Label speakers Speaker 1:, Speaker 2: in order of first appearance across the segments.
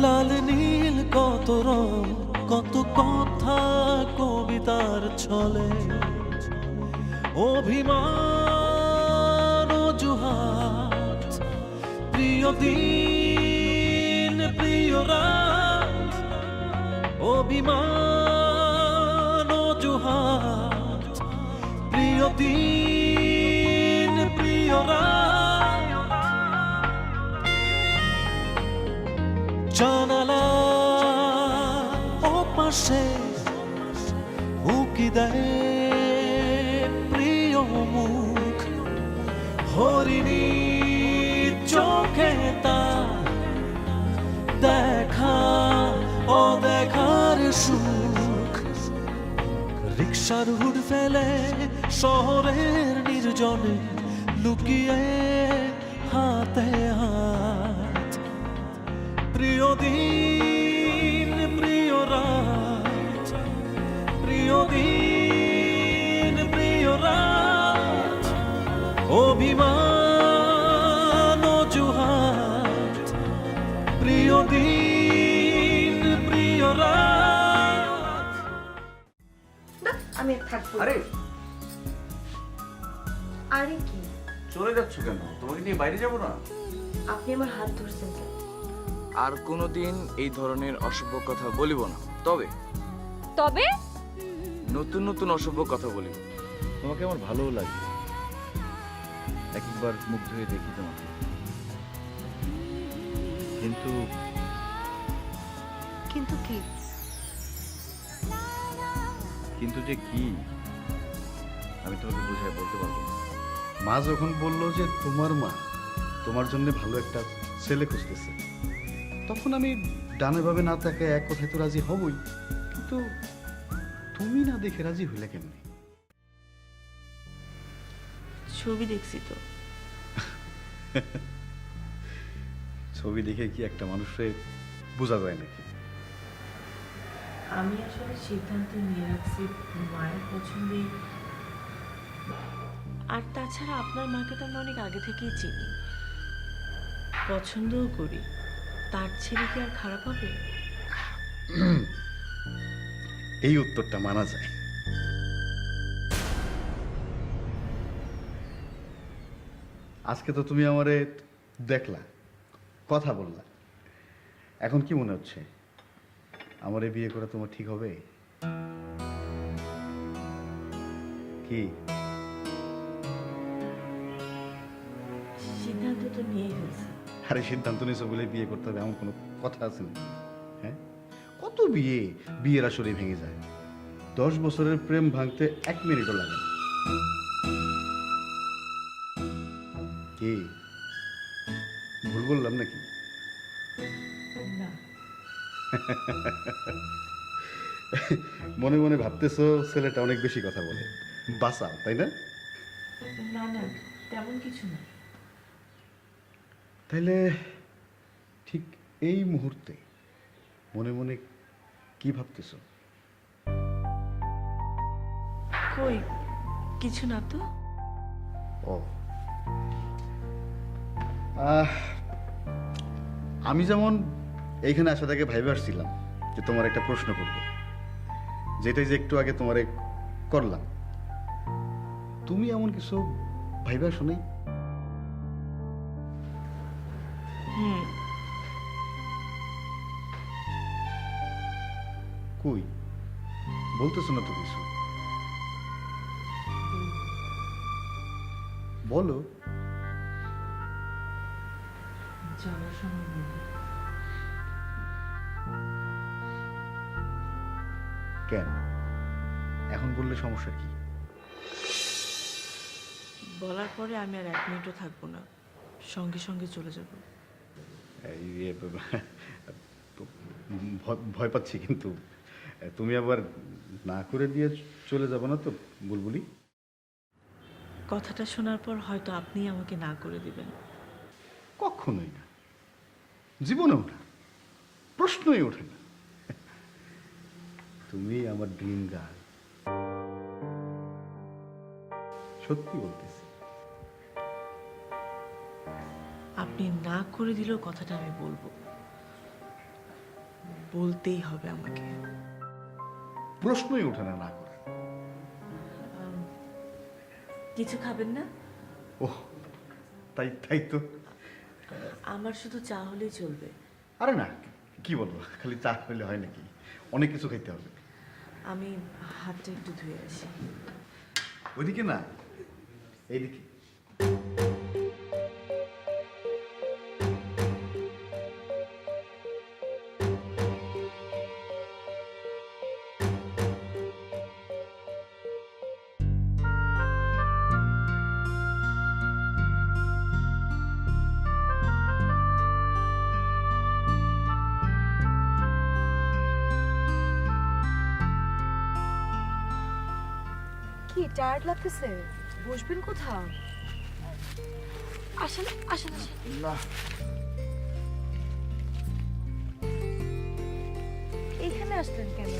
Speaker 1: লাল নীল কত রং, কত কথা কবিতার ছলে, অভিমান অজুহাত, প্রিয় দিন প্রিয় রাত, অভিমান অজুহাত, প্রিয় দিন প্রিয় রাত। জানালা ওপাশে উকি দেয় প্রিয় মুখ, হরিণী চোখে তার দেখা অদেখার সুখ। রিক্সার হুড ফেলে শহরের নির্জনে লুকিয়ে হাতে হাত, প্রিয় দিন প্রিয় রাত, প্রিয় দিন প্রিয় রাত, অভিমান অজুহাত, প্রিয় দিন প্রিয় রাত।
Speaker 2: আমি আর থাকবো না।
Speaker 3: আরে
Speaker 2: আরে কি,
Speaker 3: চলে যাচ্ছ কেন? তোমাকে নিয়ে বাইরে যাবো না?
Speaker 2: আপনি আমার হাত ধরছেন কেন?
Speaker 4: আর কোনোদিন এই ধরনের অসভ্য কথা বলিব না। তবে
Speaker 5: তবে
Speaker 4: নতুন নতুন অসভ্য কথা বলিব।
Speaker 3: তোমাকে আমার ভালোও লাগে, একবার মুগ্ধ হয়ে দেখি তোমাকে। কিন্তু
Speaker 2: কিন্তু কি?
Speaker 3: কিন্তু যে কি আমি তোমাকে বুঝায় বলতে পারবো না। মা যখন বললো যে তোমার মা তোমার জন্য ভালো একটা ছেলে খুঁজতেছে, তখন আমি ডানে ভাবে না তাকে এক কথায় তো রাজি হবই, কিন্তু তুমি না দেখে রাজি হইলে কেমনি?
Speaker 2: ছবি দেখছি তো।
Speaker 3: ছবি দেখে কি একটা মানুষের বোঝা যায় নাকি?
Speaker 6: আমি আসলে সিদ্ধান্ত নিয়ে রাখছি মায়ের পছন্দে। আর তাছাড়া আপনার মাকে তো আমি অনেক আগে থেকেই চিনি, পছন্দও করি। তার ছেলে কি আর খারাপ হবে?
Speaker 3: এই উত্তরটা মানা যায়। আজকে তো তুমি আমারে দেখলা, কথা বললা, এখন কি মনে হচ্ছে আমারে বিয়ে করা তোমার ঠিক হবে কি?
Speaker 6: সিদ্ধান্ত তো নিয়ে গেছে।
Speaker 3: আরে সিদ্ধান্ত নিয়েছো বলে বিয়ে করতে হবে এমন কোনো কথা আছে না? হ্যাঁ, কত বিয়ে বিয়ের আসরে ভেঙে যায়। 10 বছরের প্রেম ভাঙতে 1 মিনিটও লাগে না। কি ভুল বললাম নাকি?
Speaker 6: না,
Speaker 3: মনে মনে ভাবতেছো ছেলেটা অনেক বেশি কথা বলে, বাসা, তাই না?
Speaker 6: না না, তেমন কিছু না।
Speaker 3: তাইলে ঠিক এই মুহূর্তে মনে মনে কি ভাবতেছো?
Speaker 6: কই কিছু না তো।
Speaker 3: ও, আমি যেমন এইখানে আসা থেকে ভাইবে আসছিলাম যে তোমার একটা প্রশ্ন করব, যেটাই যে একটু আগে তোমারে করলাম, তুমি এমন কিছু ভাইবে আসো নাই?
Speaker 6: হুম,
Speaker 3: কই বলতেছো না তো কিছু? বলো।
Speaker 6: যাওয়ার সময় বলবো।
Speaker 3: কেন এখন বললে সমস্যা কি?
Speaker 6: বলার পরে আমি আর 1 মিনিটও থাকবো না, সঙ্গে সঙ্গে চলে যাব।
Speaker 3: এই ভয় পাচ্ছি, কিন্তু তুমি আবার না করে দিয়ে চলে যাবো না তো বুলবুলি?
Speaker 6: কথাটা শোনার পর হয়তো আপনি আমাকে না করে দিবেন।
Speaker 3: কখনোই না, জীবনেও না, প্রশ্নই ওঠে না। তুমি আমার ড্রিম গার্ল, সত্যি বলতেছি।
Speaker 6: আপনি না করে দিলেও কথাটা আমি বলবো। বলতেই হবে আমাকে।
Speaker 3: প্রশ্নই ওঠে না না করে।
Speaker 6: কিছু খাবেন না?
Speaker 3: ওহ, তাই তাই তো।
Speaker 6: আমার শুধু চা হলেই চলবে।
Speaker 3: আরে না, কি বলবো, খালি চা হইলে হয় নাকি, অনেক কিছু খাইতে হবে।
Speaker 6: আমি হাতটা একটু ধুয়ে আসি।
Speaker 3: ওইদিকে না, এইদিকে।
Speaker 2: কি টায়ার্ড লাগতেছে? বসবেন কোথাও? আসেন আসেন আসেন।
Speaker 3: না,
Speaker 2: এখানে আসলেন কেন?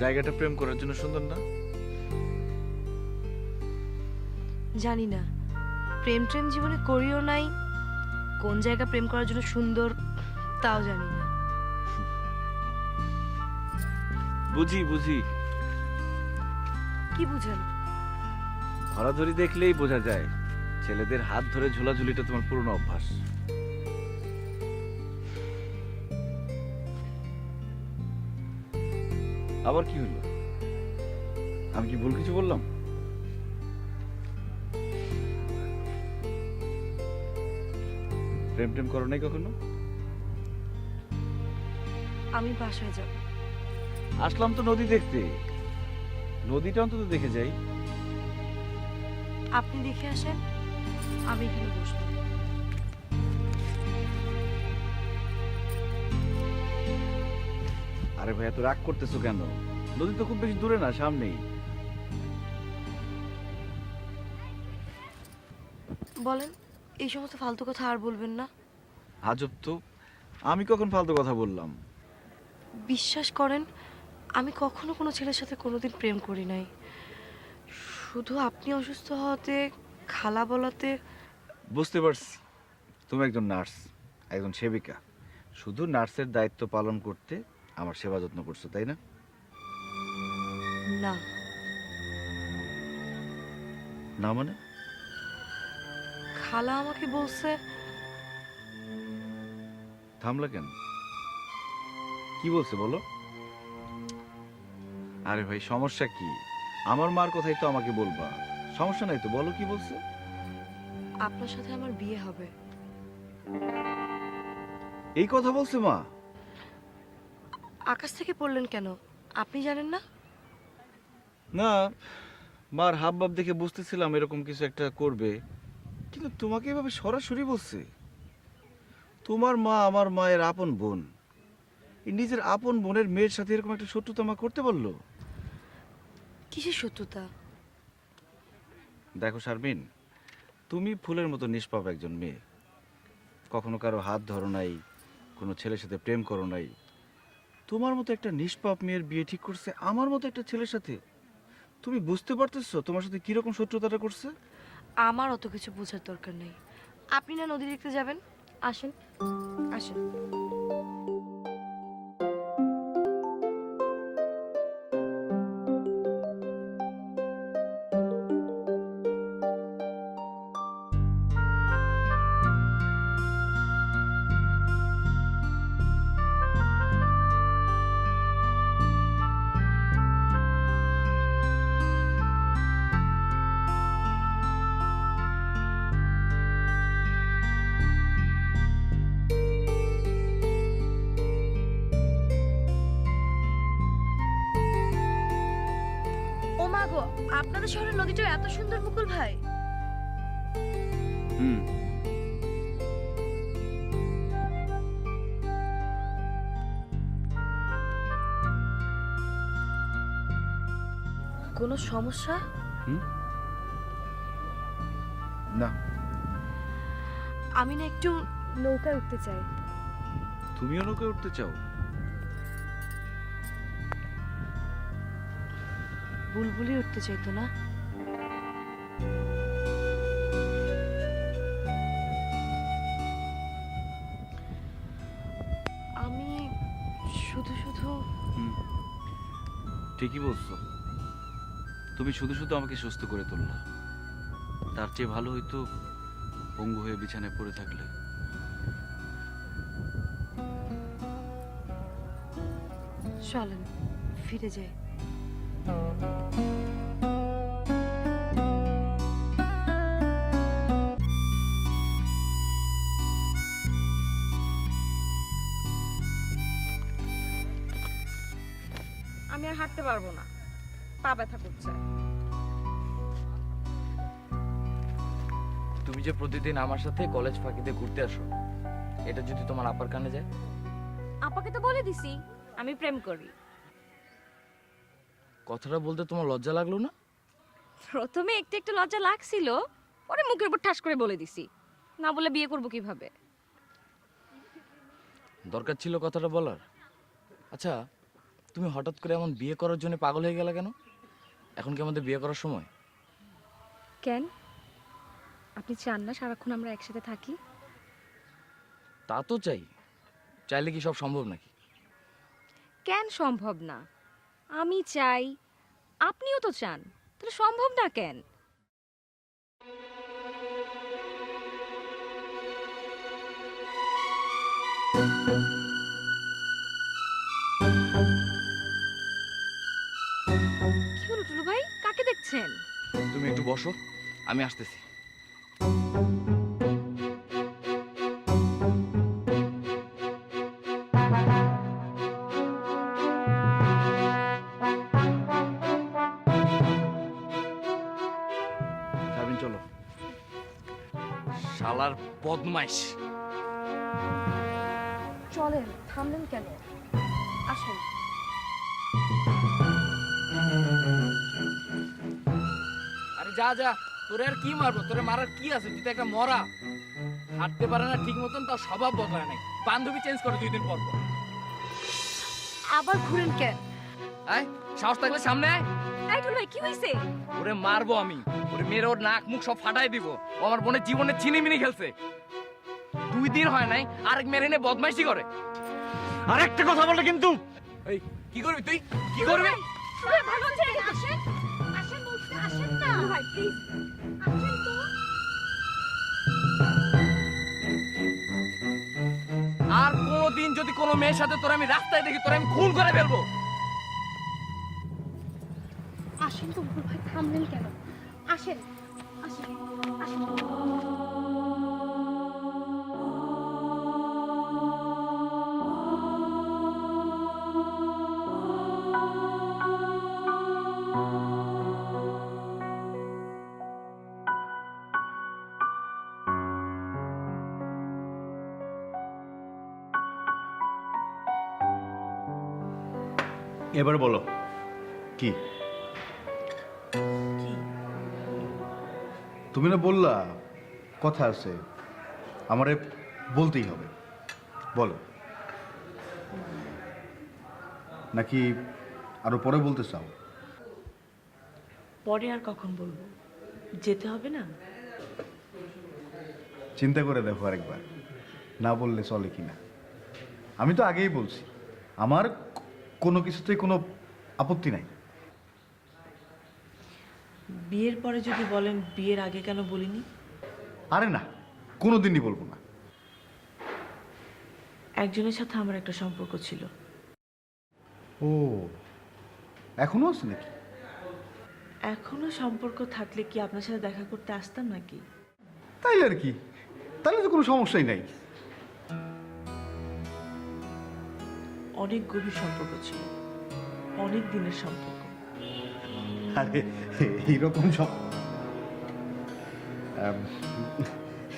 Speaker 4: জায়গাটা প্রেম করার জন্য সুন্দর না?
Speaker 5: জানি না, প্রেম ট্রেম জীবনে করিও নাই, কোন জায়গা প্রেম করার জন্য সুন্দর তাও জানি না।
Speaker 4: বুঝি বুঝি,
Speaker 5: কি বুঝেন?
Speaker 4: ধরাধরি দেখলেই বোঝা যায় ছেলেদের হাত ধরে ঝোলাঝুলিটা তোমার পুরনো অভ্যাস। আবার কি হলো? আমি কি ভুল কিছু বললাম? প্রেম টেম করো নাই কখনো?
Speaker 5: আমি বাসায় যাব।
Speaker 4: আসলাম তো নদী দেখতে, নদীটা অন্তত দেখে যাই।
Speaker 5: আপনি দেখে আসেন, আমি এখানে বসবো।
Speaker 4: আরে ভাই, এত রাগ করতেছো কেন? নদী তো খুব বেশি দূরে না, সামনেই।
Speaker 5: বলেন, এই সমস্ত ফালতু কথা আর বলবেন না।
Speaker 4: আজব তো, আমি কখন ফালতু কথা বললাম?
Speaker 5: বিশ্বাস করেন, আমি কখনো কোনো ছেলের সাথে কোনোদিন প্রেম করি নাই। শুধু আপনি অসুস্থ হওয়াতে, খালা বলাতে।
Speaker 4: বুঝতে পারছি, তুমি একজন নার্স, একজন সেবিকা, শুধু নার্সের দায়িত্ব পালন করতে আমার সেবা যত্ন করছো, তাই না?
Speaker 5: না,
Speaker 4: না মানে?
Speaker 5: খালা আমাকে বলছে।
Speaker 4: থামলা কেন? কি বলছে বলো? আরে ভাই, সমস্যা কি? আমার মার কথাই তো আমাকে বলবা, সমস্যা নাই তো, বলো কি বলছে।
Speaker 5: আপনার সাথে আমার বিয়ে হবে।
Speaker 4: এই কথা বলছে মা?
Speaker 5: আকাশ থেকে পড়লেন কেন? আপনি জানেন না?
Speaker 4: না, মার হাব ভাব দেখে বুঝতেছিলাম এরকম কিছু একটা করবে, কিন্তু তোমাকে এভাবে সরাসরি বলছে? তোমার মা আমার মায়ের আপন বোন, এই নিজের আপন বোনের মেয়ের সাথে এরকম একটা শত্রুতা মা করতে পারলো?
Speaker 5: কিসের শত্রুতা?
Speaker 4: দেখো শারমিন, তুমি ফুলের মতো নিষ্পাপ একজন মেয়ে, কখনো কারো হাত ধরো নাই, কোনো ছেলের সাথে প্রেম করো নাই। তোমার মতো একটা নিষ্পাপ মেয়ের বিয়ে ঠিক করছে আমার মতো একটা ছেলের সাথে। তুমি বুঝতে পারতেছো তোমার সাথে কিরকম শত্রুতাটা করছে?
Speaker 5: আমার অত কিছু বোঝার দরকার নেই। আপনি না নদী দেখতে যাবেন, আসেন আসেন। ও মা গো, আপনাদের শহরের নদীটা এত সুন্দর মুকুল ভাই?
Speaker 4: হুম,
Speaker 5: কোনো সমস্যা?
Speaker 4: না।
Speaker 5: আমি না একটু নৌকায় উঠতে চাই।
Speaker 4: তুমিও নৌকে উঠতে চাও?
Speaker 5: বুলবুলি উঠতে চাইতো না?
Speaker 4: ঠিকই বলছো, তুমি শুধু শুধু আমাকে সুস্থ করে তুললা। তার চেয়ে ভালো হইতো পঙ্গু হয়ে বিছানায় পড়ে থাকলে।
Speaker 5: চলেন ফিরে যাই।
Speaker 2: আমি আর হাঁটতে পারবো না, পা ব্যথা করছে।
Speaker 7: তুমি যে প্রতিদিন আমার সাথে কলেজ ফাঁকিতে ঘুরতে আসো, এটা যদি তোমার আপার কানে যায়?
Speaker 2: আপাকে তো বলে দিছি আমি প্রেম করি।
Speaker 7: কথাটা বলতে তোমার লজ্জা লাগলো না?
Speaker 2: প্রথমে একটু একটু লজ্জা লাগছিল, পরে মুখের উপর ঠাস করে বলে দিছি। না বলে বিয়ে করব কিভাবে?
Speaker 7: দরকার ছিল কথাটা বলার। আচ্ছা, তুমি হঠাৎ করে এমন বিয়ে করার জন্য পাগল হয়ে গেলে কেন? এখন কি আমাদের বিয়ে করার সময়?
Speaker 2: কেন আপনি চান না সারাক্ষণ আমরা একসাথে থাকি?
Speaker 7: তা তো চাই, চাইলে কি সব সম্ভব নাকি?
Speaker 2: কেন সম্ভব না? আমি চাই, আপনিও তো চান, তাহলে সম্ভব না কেন? কি হলো টুলু ভাই, কাকে দেখছেন?
Speaker 7: তুমি একটু বসো, আমি আসতেছি।
Speaker 4: শারমিন চলো।
Speaker 7: শালার বদমাইশ!
Speaker 2: চলেন, থামলেন কেন? আসেন।
Speaker 7: আরে যা যা, তোরে আর কি মারবো? তোরে মারার কি আছে? তুই তো একটা মরা। হাঁটতে পারে না ঠিক মতন, তার স্বভাব বদলায় নাই। বান্ধবী চেঞ্জ করে 2 দিন পর পর।
Speaker 5: আবার ঘুরেন কেন?
Speaker 7: আয়, সাহস থাকলে সামনে আয়।
Speaker 2: এই টুলু ভাই, কি হইছে?
Speaker 7: ওরে মারবো আমি, ওরে মেরে ওর নাক মুখ সব ফাটাই দিব। ও আমার বোনের জীবনে ছিনিমিনি খেলছে। 2 দিন হয় নাই, আরেক মেরে নে বদমাইশি করে।
Speaker 4: আর একটা কথা বলে কিন্তু।
Speaker 7: এই কি করবি তুই? কি করবি?
Speaker 2: টুলু ভাই, ভালো আছে? আসেন, আসেন বলছি, আসেন না। টুলু ভাই প্লিজ, আসেন তো।
Speaker 7: আর কোনোদিন যদি কোনো মেয়ের সাথে তোর আমি রাস্তায় দেখি, তোর আমি খুন করে ফেলবো।
Speaker 2: আসেন তো টুলু ভাই, থামলেন কেন? আসেন, আসেন, আসেন।
Speaker 3: এবার বলো কি? তুমি না বললা কথা আছে, আমারে বলতেই হবে, বলো। নাকি আরো পরে বলতে চাও?
Speaker 6: পরে আর কখন বলবো? যেতে হবে না?
Speaker 3: চিন্তা করে দেখো আরেকবার, না বললে চলে কিনা। আমি তো আগেই বলছি, আমার কোনো কিছুতেই কোনো আপত্তি নাই।
Speaker 6: বিয়ের পরে যদি বলেন বিয়ের আগে কেন বলিনি?
Speaker 3: আরে না, কোনোদিনই বলবো না।
Speaker 6: একজনের সাথে আমার একটা সম্পর্ক ছিল।
Speaker 3: ও, এখনো আছে নাকি?
Speaker 6: এখনো সম্পর্ক থাকলে কি আপনার সাথে দেখা করতে আসতাম নাকি?
Speaker 3: তাইলে আর কি, তাহলে তো কোনো সমস্যাই নাই।
Speaker 6: অনেক গভীর সম্পর্ক ছিল, অনেক দিনের সম্পর্ক।
Speaker 3: আরে এইরকম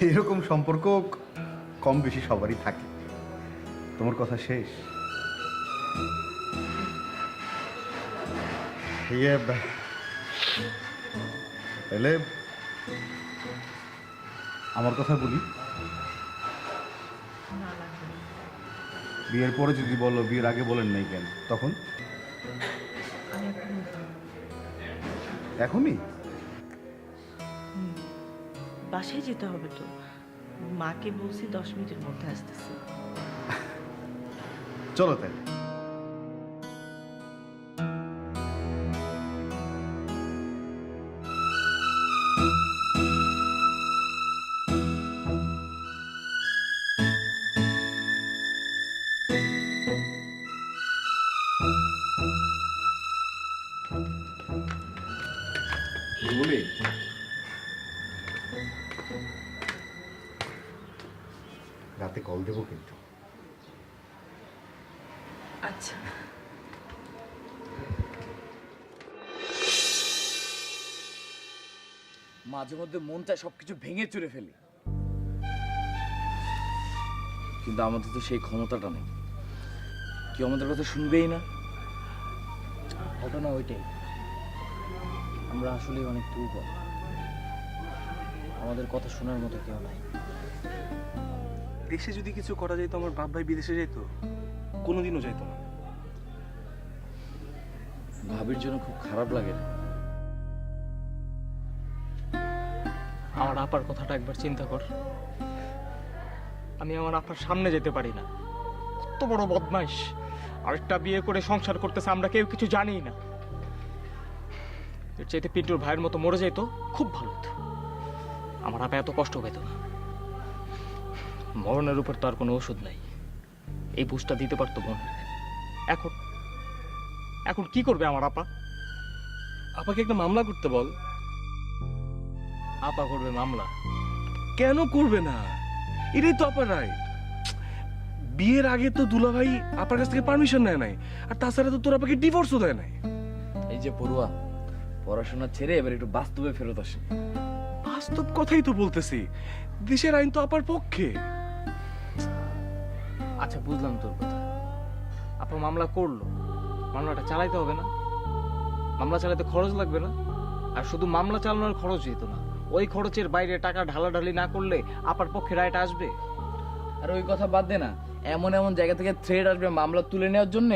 Speaker 3: এইরকম সম্পর্ক কম বেশি সবারই থাকে। তোমার কথা শেষ? তাহলে আমার কথা বলি।
Speaker 6: না লাগবে না।
Speaker 3: বিয়ের পরে যদি বলো বিয়ের আগে বলেন নাই কেন, তখন?
Speaker 6: আমি এখন
Speaker 3: এখনই?
Speaker 6: বাসায় যেতে হবে তো, মাকে বলছি 10 মিনিটের মধ্যে আসতেছে।
Speaker 3: চলো তাই। রাতে কল দেবো কিন্তু।
Speaker 6: আচ্ছা।
Speaker 7: মাঝে মধ্যে মন চায় সবকিছু ভেঙে চুরে ফেলি, কিন্তু আমাদের তো সেই ক্ষমতাটা নেই। কেউ আমাদের কথা শুনবেই না। ঘটনা ওইটাই, আমরা আসলে অনেক দুর্বল, আমাদের কথা শোনার মতো কেউ নাই।
Speaker 8: দেশে যদি কিছু করা যেত, আমার বাপ ভাই বিদেশে যেত, কোনোদিনও যেত না।
Speaker 7: ভাবির জন্য খুব খারাপ লাগে না?
Speaker 9: আমার আপার কথাটা একবার চিন্তা কর। আমি আমার আপার সামনে যেতে পারি না, কত বড় বদমাইশ। আরেকটা বিয়ে করে সংসার করতেছে, আমরা কেউ কিছু জানিই না। এর চাইতে পিন্টুর ভাইয়ের মতো মরে যেত, খুব ভালো হতো। আমার আপা এত কষ্ট পেত না। মরণের উপর তো আর কোনো ওষুধ নাই, এই বুঝটা দিতে পারতো মনে। এখন এখন কি করবে আমার আপা?
Speaker 8: আপাকে একটা মামলা করতে বল।
Speaker 9: আপা করবে মামলা?
Speaker 8: কেন করবে না? এটাই তো আপার রাইট। বিয়ের আগে তো দুলাভাই আপার কাছ থেকে পারমিশন নেয় নাই, আর তাছাড়া তো তোর আপাকে ডিভোর্সও দেয় নাই।
Speaker 7: এই যে পড়ুয়া, পড়াশোনা ছেড়ে এবার একটু বাস্তবে ফেরত আসে।
Speaker 8: বাস্তব কথাই তো বলতেছি, দেশের আইন তো আপার পক্ষে।
Speaker 9: আচ্ছা, বুঝলাম তোর কথা। আপা মামলা করলো, মামলাটা চালাইতে হবে না? মামলা চালাতে খরচ লাগবে না? আর শুধু মামলা চালানোর খরচ যেত না, ওই খরচের বাইরে টাকা ঢালাঢালি না করলে আপার পক্ষে রায়টা আসবে।
Speaker 7: আর ওই কথা বাদ দে না, এমন এমন জায়গা থেকে থ্রেড আসবে মামলা তুলে নেওয়ার জন্য,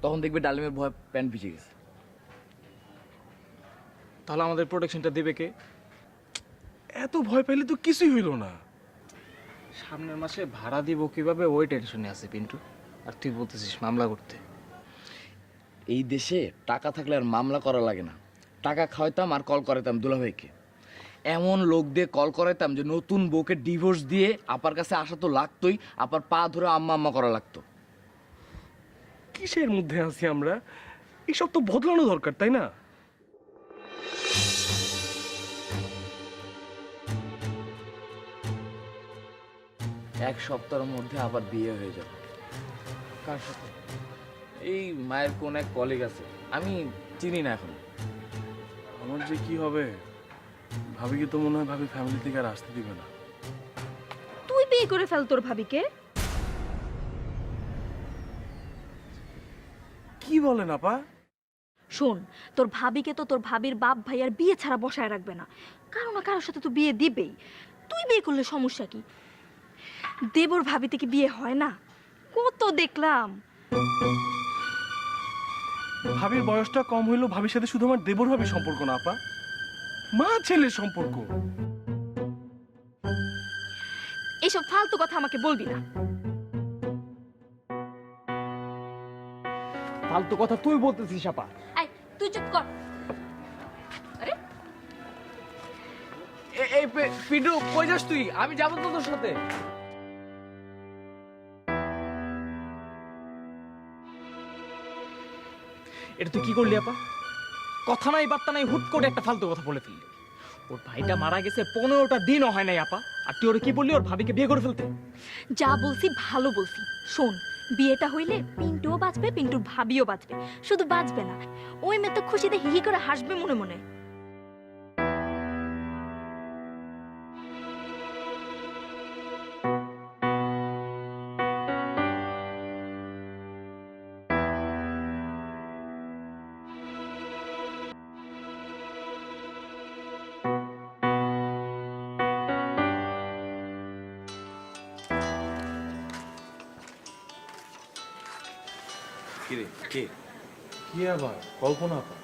Speaker 7: তখন দেখবে ডালিমের ভয় প্যান্ট ভিজে গেছে।
Speaker 9: তাহলে আমাদের প্রোটেকশনটা দেবে কে?
Speaker 8: এত ভয় পাইলে তো কিছুই হইল না।
Speaker 9: সামনের মাসে ভাড়া দিব কিভাবে, ওই টেনশনে আছে পিন্টু। আর তুই বলতেছিস মামলা করতে?
Speaker 7: এই দেশে টাকা থাকলে আর মামলা করা লাগে না। টাকা খাওয়াইতাম আর কল করাইতাম দুলাভাইকে। এমন লোক দিয়ে কল করাইতাম যে নতুন বউকে ডিভোর্স দিয়ে আপার কাছে আসা তো লাগতোই, আপার পা ধরে আম্মা আম্মা করা লাগতো।
Speaker 8: কিসের মধ্যে আছি আমরা? এসব তো বদলানো দরকার, তাই না?
Speaker 7: এক সপ্তাহের মধ্যে আবার বিয়ে হয়ে যাবে।
Speaker 9: কার সাথে?
Speaker 7: এই মায়ের কোন এক কলিগ আছে, আমি চিনি না এখন।
Speaker 8: আমার যে কি হবে, ভাবি কি তো মনে হয় ভাবি ফ্যামিলি থেকে আর আসতে দিবে না।
Speaker 2: তুই বিয়ে করে ফেল তোর ভাবিকে।
Speaker 8: কি বলেন আপা?
Speaker 2: শোন, তোর ভাবিকে তো তোর ভাবির বাপ ভাই আর বিয়ে ছাড়া বসায় রাখবে না, কারো না কারোর সাথে তো বিয়ে দিবেই। তুই বিয়ে করলে সমস্যা কি? দেবর ভাবিতে কি বিয়ে হয় না? কত দেখলাম।
Speaker 8: ভাবির বয়সটা কম হইলো, ভাবির সাথে শুধু আমার দেবর ভাবির সম্পর্ক না আপা, মা ছেলের সম্পর্ক।
Speaker 2: এইসব ফালতু কথা আমাকে বলবি না।
Speaker 9: ফালতু কথা তুই বলতেছিস আপা?
Speaker 2: আই, তুই চুপ কর। আরে
Speaker 7: এই পিন্টু, কই যাস তুই? আমি যাবো তো তোর সাথে।
Speaker 9: এটা তুই কি করলি আপা? কথা নাই বার্তা নাই, হুট করে একটা ফালতু কথা বলে ফেললি। ওর ভাইটা মারা গেছে 15টা দিনও হয় নাই আপা, আর তুই ওরে কি বললি ওর ভাবিকে বিয়ে করে ফেলতে?
Speaker 2: যা বলছি ভালো বলছি। শোন, বিয়েটা হইলে পিন্টুও বাঁচবে, পিন্টুর ভাবিও বাঁচবে। শুধু বাঁচবে না, ওই মেয়ে তো খুশিতে হিহি করে হাসবে মনে মনে।
Speaker 7: কিরে কে?
Speaker 8: কি আবার? কল্পনা আপা।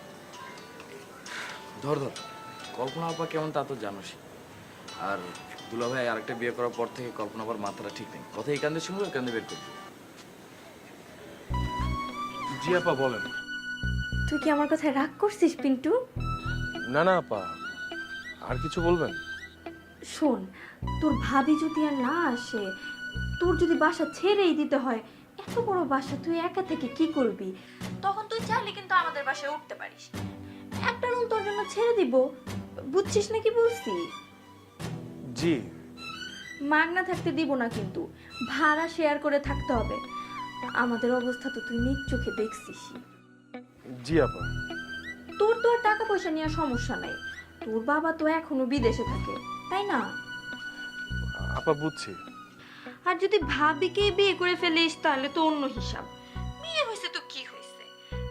Speaker 7: ধর ধর, কল্পনা আপা কেমন তা তো জানোস। আর দুলাভাই আরেকটা বিয়ে করার পর থেকে কল্পনা আপার মাথাটা ঠিক নেই। কথা এই কান্দে শুনবো, কান্দে বের করবো।
Speaker 8: জি আপা বলেন।
Speaker 2: তুই কি আমার কথায় রাগ করছিস পিন্টু?
Speaker 8: না না আপা, আর কিছু বলবেন?
Speaker 2: শোন, তোর ভাবি যদি আর না আসে, তোর যদি বাসা ছেড়েই দিতে হয়, এত বড় বাসা তুই একা থেকে কি করবি? তখন তুই চাইলে কিন্তু আমাদের বাসায় উঠতে পারিস। একটা রুম তোর জন্য ছেড়ে দিব, বুঝছিস না কি বলছি?
Speaker 8: জি,
Speaker 2: মাগনা থাকতে দিব না, কিন্তু ভাড়া শেয়ার করে থাকতে হবে। আমাদের অবস্থা তো তুই নিজ চোখে দেখছিস।
Speaker 8: জি আপা।
Speaker 2: তোর তো আর টাকা পয়সা নিয়ে সমস্যা নাই, তোর বাবা তো এখনো বিদেশে থাকে, তাই না?
Speaker 8: আপা বুঝছি।
Speaker 2: আর যদি ভাবিকে বিয়ে করে ফেলিস তাহলে তো অন্য হিসাব। বিয়ে হয়েছে তো কি হয়েছে,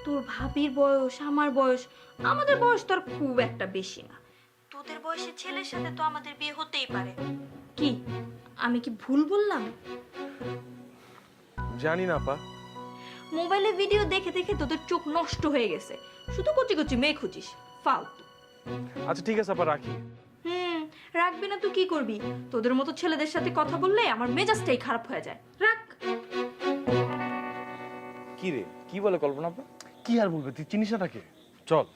Speaker 2: তোর ভাবির বয়স আমার বয়স, আমাদের বয়স তো আর খুব একটা বেশি না। তোদের বয়সের ছেলের সাথে তো আমাদের বিয়ে হতেই পারে। কি আমি কি ভুল বললাম?
Speaker 8: জানি না আপা।
Speaker 2: মোবাইলে ভিডিও দেখে দেখে তোদের চোখ নষ্ট হয়ে গেছে, শুধু কচি কচি মেয়ে খুঁজিস, ফালতু।
Speaker 8: আচ্ছা ঠিক আছে আপা, রাখি।
Speaker 2: রাখবি না তো কি করবি? তোদের মতো ছেলেদের সাথে কথা বললে আমার মেজাজটাই খারাপ হয়ে যায়। রাখ।
Speaker 9: কি রে, কি বলে কল্পনা আপা?
Speaker 8: কি আর বলবে, তুই চিনিস না তাকে? চল।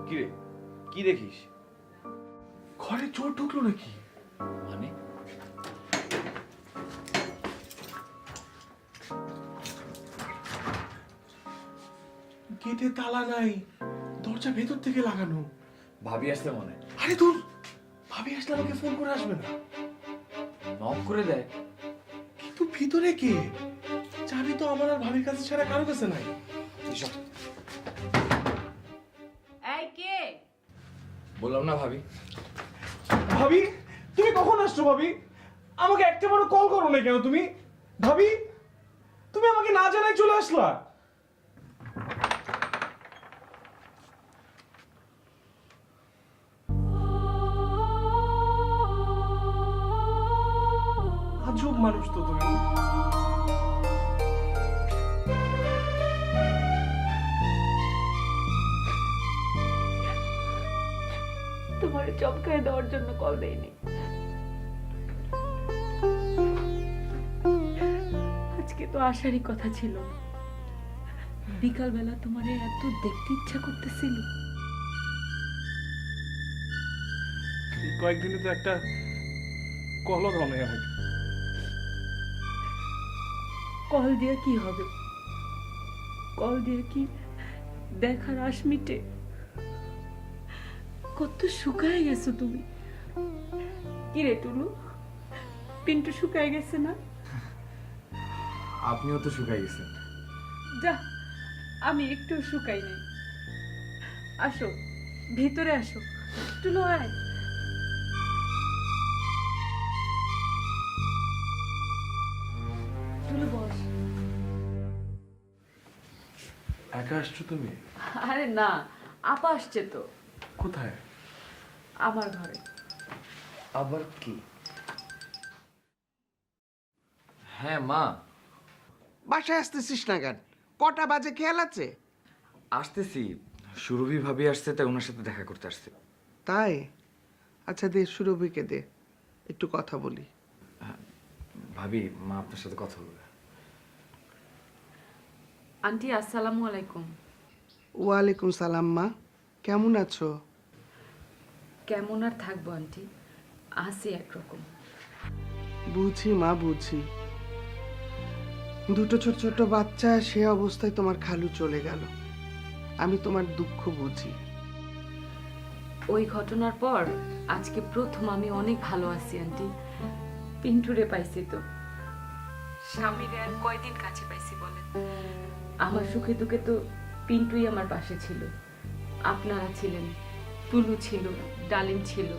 Speaker 7: কি রে, কি দেখিস?
Speaker 8: ঘরে চোর ঢুকলো নাকি?
Speaker 7: মানে
Speaker 8: গেটে তালা নাই, দরজা ভেতর থেকে লাগানো।
Speaker 7: ভাবি আসতে মনে হয়।
Speaker 8: আরে দূর, ভাবি আসলে আমাকে ফোন করে আসবে না?
Speaker 7: নক করে দেয়।
Speaker 8: কিন্তু ভিতরে কে? চাবি তো আমার আর ভাবির কাছে ছাড়া কারো কাছে নাই।
Speaker 7: এসব
Speaker 6: এই কে?
Speaker 7: বললাম না ভাবি।
Speaker 8: ভাবি, তুমি কখন আসছো ভাবি? আমাকে একটা বড় কল করো না কেন তুমি? ভাবি, তুমি আমাকে না জানাই চলে আসলা। আজব মানুষ তো তুমি।
Speaker 2: তোমার চমকায় দেওয়ার জন্য কল দেয়নি।
Speaker 6: আজকে তো আসারই কথা ছিল, বিকালবেলা তোমার এত দেখতে ইচ্ছা করতেছিল।
Speaker 8: এই কয়েকদিনে তো একটা কলও দাও নাই আমাকে।
Speaker 6: কল দিয়ে কি হবে? কল দিয়ে কি দেখার আশ মিটে? কত শুকায় গেছো তুমি। কি রে টুলু, পিন্টু শুকায় গেছে না?
Speaker 7: আপনিও তো শুকাই গেছেন।
Speaker 6: যা, আমি একটু শুকাই নাই। আসো ভিতরে আসো, টুলু আয়। টুলু বস।
Speaker 8: একা আসছো তুমি?
Speaker 6: আরে না, আপা আসছে তো।
Speaker 8: কোথায়?
Speaker 6: আমার ঘরে।
Speaker 7: আবার কি? হ্যাঁ মা।
Speaker 10: বাসায় আসতেছিস না কেন? কটা বাজে খেয়াল আছে?
Speaker 7: আসতেছি, সুরভি ভাবি আসছে, তাই ওনার সাথে দেখা করতে আসছে।
Speaker 10: তাই? আচ্ছা দে, সুরভিকে দে, একটু কথা বলি।
Speaker 7: ভাবি, মা আপনার সাথে কথা বলবে।
Speaker 6: আন্টি আসসালামু আলাইকুম।
Speaker 10: ওয়ালাইকুম সালাম মা, কেমন আছো?
Speaker 6: কেমন আর থাকবো আন্টি, আছি একরকম।
Speaker 10: বুঝি মা, বুঝি। দুটো ছোট ছোট বাচ্চা, সে অবস্থায় তোমার খালু চলে গেল। আমি তোমার দুঃখ বুঝি।
Speaker 6: ওই ঘটনার পর আজকে প্রথম আমি অনেক ভালো আছি আন্টি। পিন্টুরে পাইছি তো, স্বামীরে আর কয়দিন কাছে পাইছি বলেন। আমার সুখে দুঃখে তো পিন্টুই আমার পাশে ছিল। আপনারা ছিলেন, টুলু ছিল, ডালিম ছিল।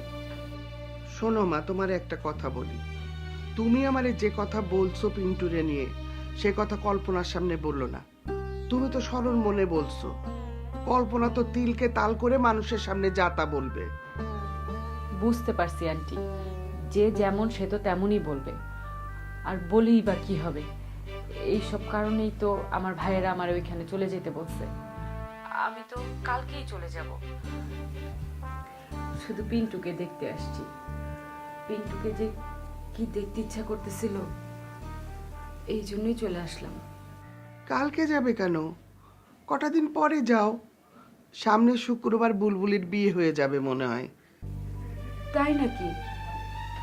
Speaker 10: শোনো মা, তোমার একটা কথা বলি। তুমি আমারে যে কথা বলছো পিন্টুরে নিয়ে, সে কথা কল্পনার সামনে বললো না। তুমি তো সরল মনে বলছো। কল্পনা তো তিলকে তাল করে মানুষের সামনে যা তা বলবে।
Speaker 6: বুঝতে পারছি আন্টি, যে যেমন সে তো তেমনই বলবে। আর বলেই বা কি হবে? এইসব কারণেই তো আমার ভাইয়েরা আমার ওইখানে চলে যেতে বলছে। আমি তো কালকেই চলে যাব। শুধু পিন্টুকে দেখতে আসছি। পিন্টুকে যে কি দেখতে ইচ্ছা করতেছিল, এই জন্যই চলে আসলাম।
Speaker 10: কালকে যাবে কেন? কটা দিন পরে যাও। সামনে শুক্রবার বুলবুলির বিয়ে হয়ে যাবে মনে হয়।
Speaker 6: তাই নাকি?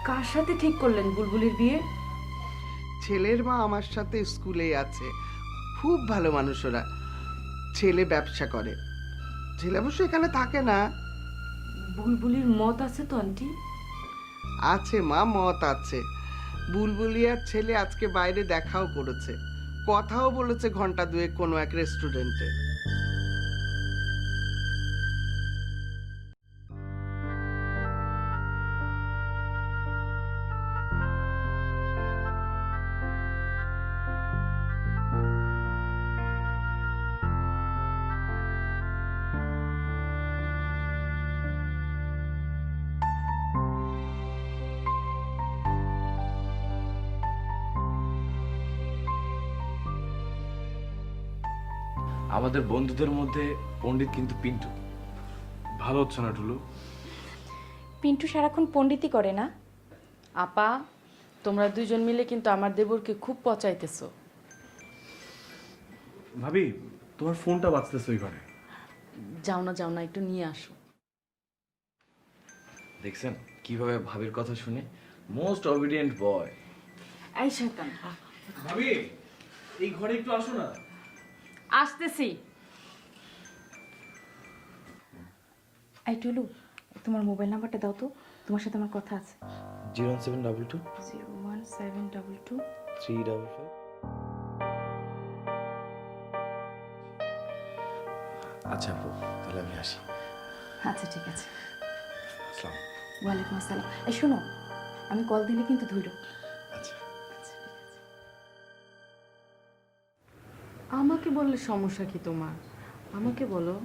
Speaker 6: কার সাথে ঠিক করলেন বুলবুলির বিয়ে?
Speaker 10: ছেলের মা আমার সাথে স্কুলে আছে, খুব ভালো মানুষ ওরা। ছেলে ব্যবসা করে। ছেলে অবশ্য এখানে থাকে না,
Speaker 6: বুলবুলির মত আছে তো আন্টি?
Speaker 10: আছে মা, মত আছে। বুলবুলিয়ার ছেলে আজকে বাইরে দেখাও করেছে, কথাও বলেছে ঘন্টা দুয়েক কোনো এক রেস্টুরেন্টে।
Speaker 7: আমাদের বন্ধুদের মধ্যে পণ্ডিত কিন্তু পিন্টু।
Speaker 8: ভালো হচ্ছে না টুলু।
Speaker 11: পিন্টু সারাক্ষণ পণ্ডিতই করে না?
Speaker 6: আপা, তোমরা দুইজন মিলে কিন্তু আমার দেবরকে খুব পচাইতেছো।
Speaker 8: ভাবি, তোমার ফোনটা বাজতেছে ওই ঘরে।
Speaker 6: যাও না, একটু নিয়ে আসো।
Speaker 7: দেখছেন কিভাবে ভাবির কথা শুনে? মোস্ট অবিডিয়েন্ট বয়।
Speaker 6: এই শয়তান,
Speaker 8: ভাবি, এই ঘরে একটু আসো না।
Speaker 6: আসতেছি।
Speaker 11: এই টুলু, তোমার মোবাইল নাম্বারটা দাও তো, তোমার সাথে আমার কথা আছে।
Speaker 7: 01722
Speaker 11: 01722
Speaker 7: 355। আচ্ছা আপু, তাহলে আমি আসি।
Speaker 11: আচ্ছা ঠিক আছে।
Speaker 7: আসসালাম।
Speaker 11: ওয়ালাইকুম আসসালাম। এই শোনো, আমি কল দিলে কিন্তু ধরো।
Speaker 7: আচ্ছা।
Speaker 6: আমাকে বললে সমস্যা কি তোমার? আমাকে বলো।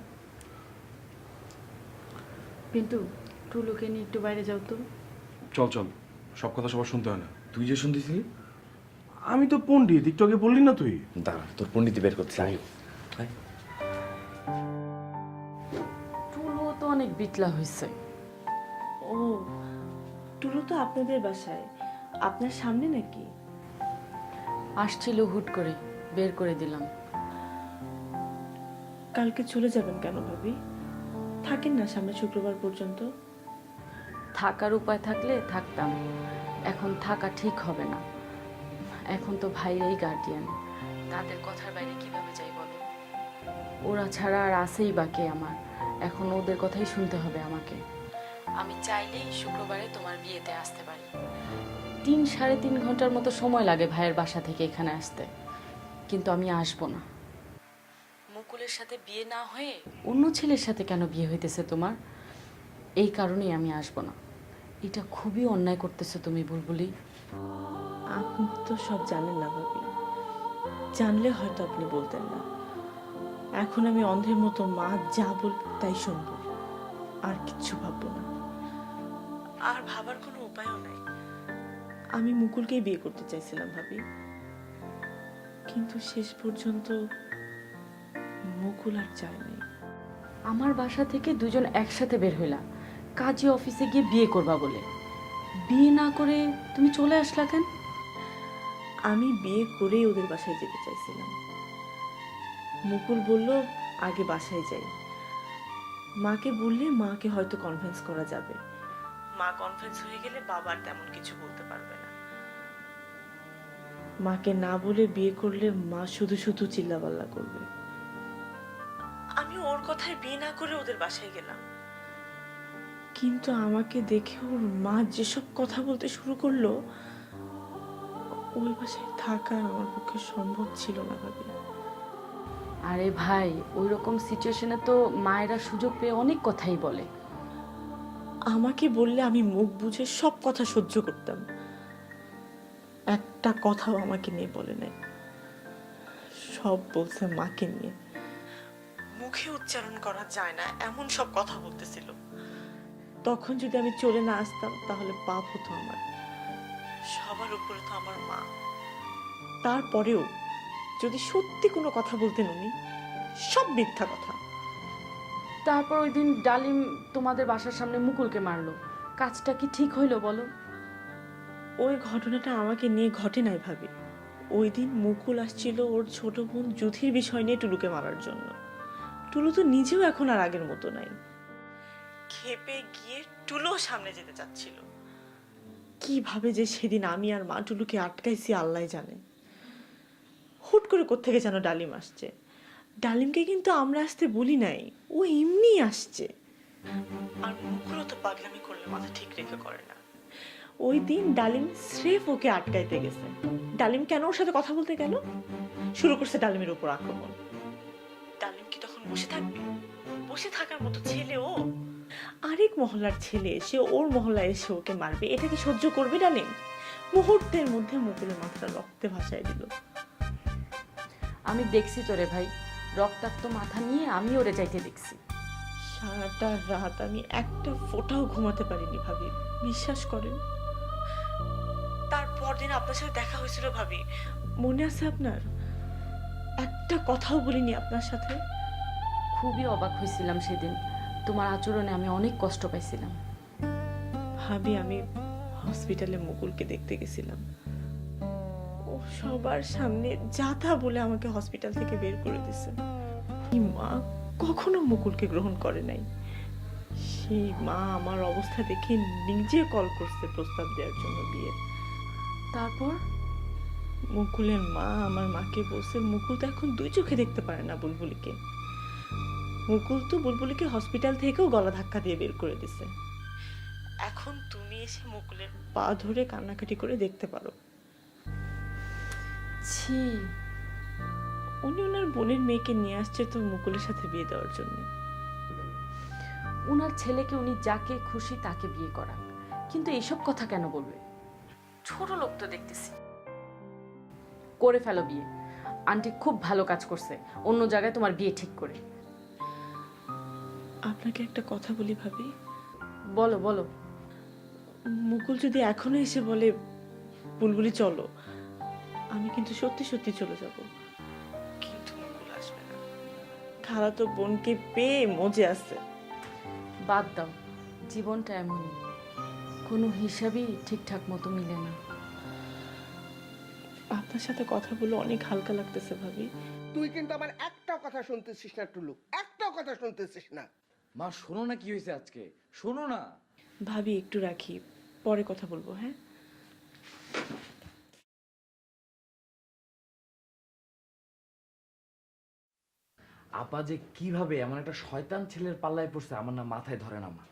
Speaker 6: পিন্টু, টুলুকে নিয়ে একটু বাইরে যাও তো।
Speaker 8: চল চল, সব কথা সবার শুনতে হয় না।
Speaker 7: তুই যে শুনতেছিলি?
Speaker 8: আমি তো পণ্ডিত, একটু আগে বললি না তুই?
Speaker 7: দাঁড়া, তোর পণ্ডিতি বের করতে চাই।
Speaker 6: টুলু তো অনেক বিটলা হয়েছে।
Speaker 12: ও, টুলু তো আপনাদের বাসায়, আপনার সামনে নাকি?
Speaker 6: আসছিল হুট করে, বের করে দিলাম।
Speaker 12: কালকে চলে যাবেন কেন ভাবি? থাকেন না সামনে শুক্রবার পর্যন্ত।
Speaker 6: থাকার উপায় থাকলে থাকতাম, এখন থাকা ঠিক হবে না। এখন তো ভাইরাই গার্ডিয়ান, তাদের কথার বাইরে কিভাবে যাই বলো? ওরা ছাড়া আর আছেই বাকি আমার, এখন ওদের কথাই শুনতে হবে আমাকে। আমি চাইলেই শুক্রবারে তোমার বিয়েতে আসতে পারি। 3-3.5 ঘন্টার মতো সময় লাগে ভাইয়ের বাসা থেকে এখানে আসতে, কিন্তু আমি আসবো না। মুকুলের সাথে বিয়ে না হয়ে অন্য ছেলের সাথে কেন বিয়ে হইতেছে তোমার? এই কারণেই আমি আসবো না। এটা খুবই অন্যায় করতেছো তুমি বুলবুলি।
Speaker 12: আপনি তো সব জানেন না ভাবি, জানলে হয়তো আপনি বলতেন না। এখন আমি অন্ধের মতো মা যা বলবে তাই শুনবো, আর কিচ্ছু ভাববো না। আর ভাবার কোনো উপায়ও নাই। আমি মুকুলকেই বিয়ে করতে চাইছিলাম ভাবি, কিন্তু শেষ পর্যন্ত মুকুল আর চায় নাই।
Speaker 6: আমার বাসা থেকে দুজন একসাথে বের হইলা কাজী অফিসে গিয়ে বিয়ে করবা বলে, বিয়ে না করে তুমি চলে আসলা কেন?
Speaker 12: আমি বিয়ে করেই ওদের বাসায় যেতে চাইছিলাম। মুকুল বলল আগে বাসায় যাই, মাকে বললে মাকে হয়তো কনভিন্স করা যাবে। মা কনভিন্স হয়ে গেলে বাবার তেমন কিছু বলতে পারবে না। মাকে না বলে বিয়ে করলে মা শুধু শুধু চিল্লাপাল্লা করবে। আমি ওর কথায় বিয়ে না করে ওদের বাসায় গেলাম, কিন্তু আমাকে দেখে ওর মা যেসব কথা বলতে শুরু করলো, ওই বাসায় থাকা আমার পক্ষে সম্ভব ছিল না ভাবি।
Speaker 6: আরে ভাই, ওই রকম সিচুয়েশনে তো মায়েরা সুযোগ পেয়ে অনেক কথাই বলে।
Speaker 12: আমাকে বললে আমি মুখ বুঝে সব কথা সহ্য করতাম, একটা কথাও আমাকে নিয়ে বলে নাই। সব বলছে মাকে নিয়ে, মুখে উচ্চারণ করা যায় না এমন সব কথা বলতেছিল। তখন যদি আমি চলে না আসতাম তাহলে পাপ হতো আমার। সবার উপরে তো আমার মা। তারপরেও যদি সত্যি কোনো কথা বলতেন উনি, সব মিথ্যা কথা।
Speaker 6: তারপর ওই দিন ডালিম তোমাদের বাসার সামনে মুকুলকে মারলো, কাজটা কি ঠিক হইলো বলো?
Speaker 12: ওই ঘটনাটা আমাকে নিয়ে ঘটে নাই ভাবি। ওই দিন মুকুল আসছিল ওর ছোট বোন যুথির বিষয় নিয়ে টুলুকে মারার জন্য। টুলু তো নিজেও এখন আর আগের মতো নাই, খেপে গিয়ে টুলুও সামনে যেতে চাচ্ছিল। কিভাবে যে সেদিন আমি আর মা টুলুকে আটকাইছি আল্লাহ জানে। হুট করে কোত্থেকে যেন ডালিম আসছে। ডালিমকে কিন্তু আমরা আসতে বলি নাই, ও এমনি আসছে। আর মুখগুলো তো পাগলামি করলে মাথা ঠিক রেখে করে না। ওই দিন ডালিম স্রেফ ওকে আটকাইতে গেছে। ডালিম কেন ওর সাথে কথা বলতে গেল? শুরু করছে ডালিমের উপর আক্রমণ। ডালিম কি তখন বসে থাকবে? বসে থাকার মতো ছেলে ও? আরেক মহল্লার ছেলে এসে ওর মহল্লায় এসে ওকে মারবে, এটা কি সহ্য করবে ডালিম? মুহূর্তের মধ্যে মুকুলের মাথাটা রক্তে ভাসায় দিল।
Speaker 6: আমি দেখছি তোরে ভাই, রক্তাক্ত মাথা নিয়ে আমি ওরে যাইতে দেখছি।
Speaker 12: সারাটা রাত আমি একটা ফোঁটাও ঘুমাতে পারিনি ভাবি, বিশ্বাস করেন। তারপর দিন আপনার সাথে দেখা হয়েছিল ভাবি, মনে আছে আপনার? একটা কথাও বলিনি আপনার সাথে।
Speaker 6: খুবই অবাক হয়েছিলাম সেদিন, তোমার আচরণে আমি অনেক কষ্ট পাইছিলাম।
Speaker 12: ভাবি আমি হসপিটালে মুকুলকে দেখতে গেছিলাম, ও সবার সামনে যা তা বলে আমাকে হসপিটাল থেকে বের করে দিছে। মা কখনো মুকুলকে গ্রহণ করে নাই। সেই মা আমার অবস্থা দেখে নিজে কল করছে প্রস্তাব দেওয়ার জন্য বিয়ে।
Speaker 6: তারপর
Speaker 12: মুকুলের মা আমার মাকে বলছে মুকুল তো এখন দুই চোখে দেখতে পারে না বুলবুলিকে। মুকুল তো বুলবুলিকে হসপিটাল থেকেও গলা ধাক্কা দিয়ে বের করে দিছে। এখন তুমি এসে মুকুলের পা ধরে কান্নাকাটি করে দেখতে পারো।
Speaker 6: ছি,
Speaker 12: উনি ওনার বোনের মেয়েকে নিয়ে আসছে তো মুকুলের সাথে বিয়ে দেওয়ার জন্য।
Speaker 6: উনার ছেলেকে উনি যাকে খুশি তাকে বিয়ে করান, কিন্তু এইসব কথা কেন বলবে? ছোট লোক তো দেখতেছি। করে ফেলো বিয়ে, আন্টি খুব ভালো কাজ করছে অন্য জায়গায় তোমার বিয়ে ঠিক করে।
Speaker 12: আপনাকে একটা কথা বলি ভাবি।
Speaker 6: বলো বলো।
Speaker 12: মুকুল যদি এখনো এসে বলে বুলবুলি চলো, আমি কিন্তু সত্যি সত্যি চলে যাব। কিন্তু মুকুল আসবে না, খালাতো বোনকে পেয়ে মজে আছে।
Speaker 6: বাদ দাও, জীবনটা এমনই, কোনো হিসাবই ঠিকঠাক মতো মিলে না।
Speaker 12: আপনার সাথে কথা বলে অনেক হালকা লাগতেছে ভাবি।
Speaker 10: তুই কিন্তু আমার একটাও কথা শুনতেছিস না টুলু, একটাও কথা শুনতেছিস না।
Speaker 7: মা শোনো না কি হয়েছে আজকে, শোনো না।
Speaker 12: ভাবি একটু রাখি, পরে কথা বলবো। হ্যাঁ,
Speaker 7: আপা যে কিভাবে এমন একটা শয়তান ছেলের পাল্লায় পড়ছে আমার না মাথায় ধরে না মা।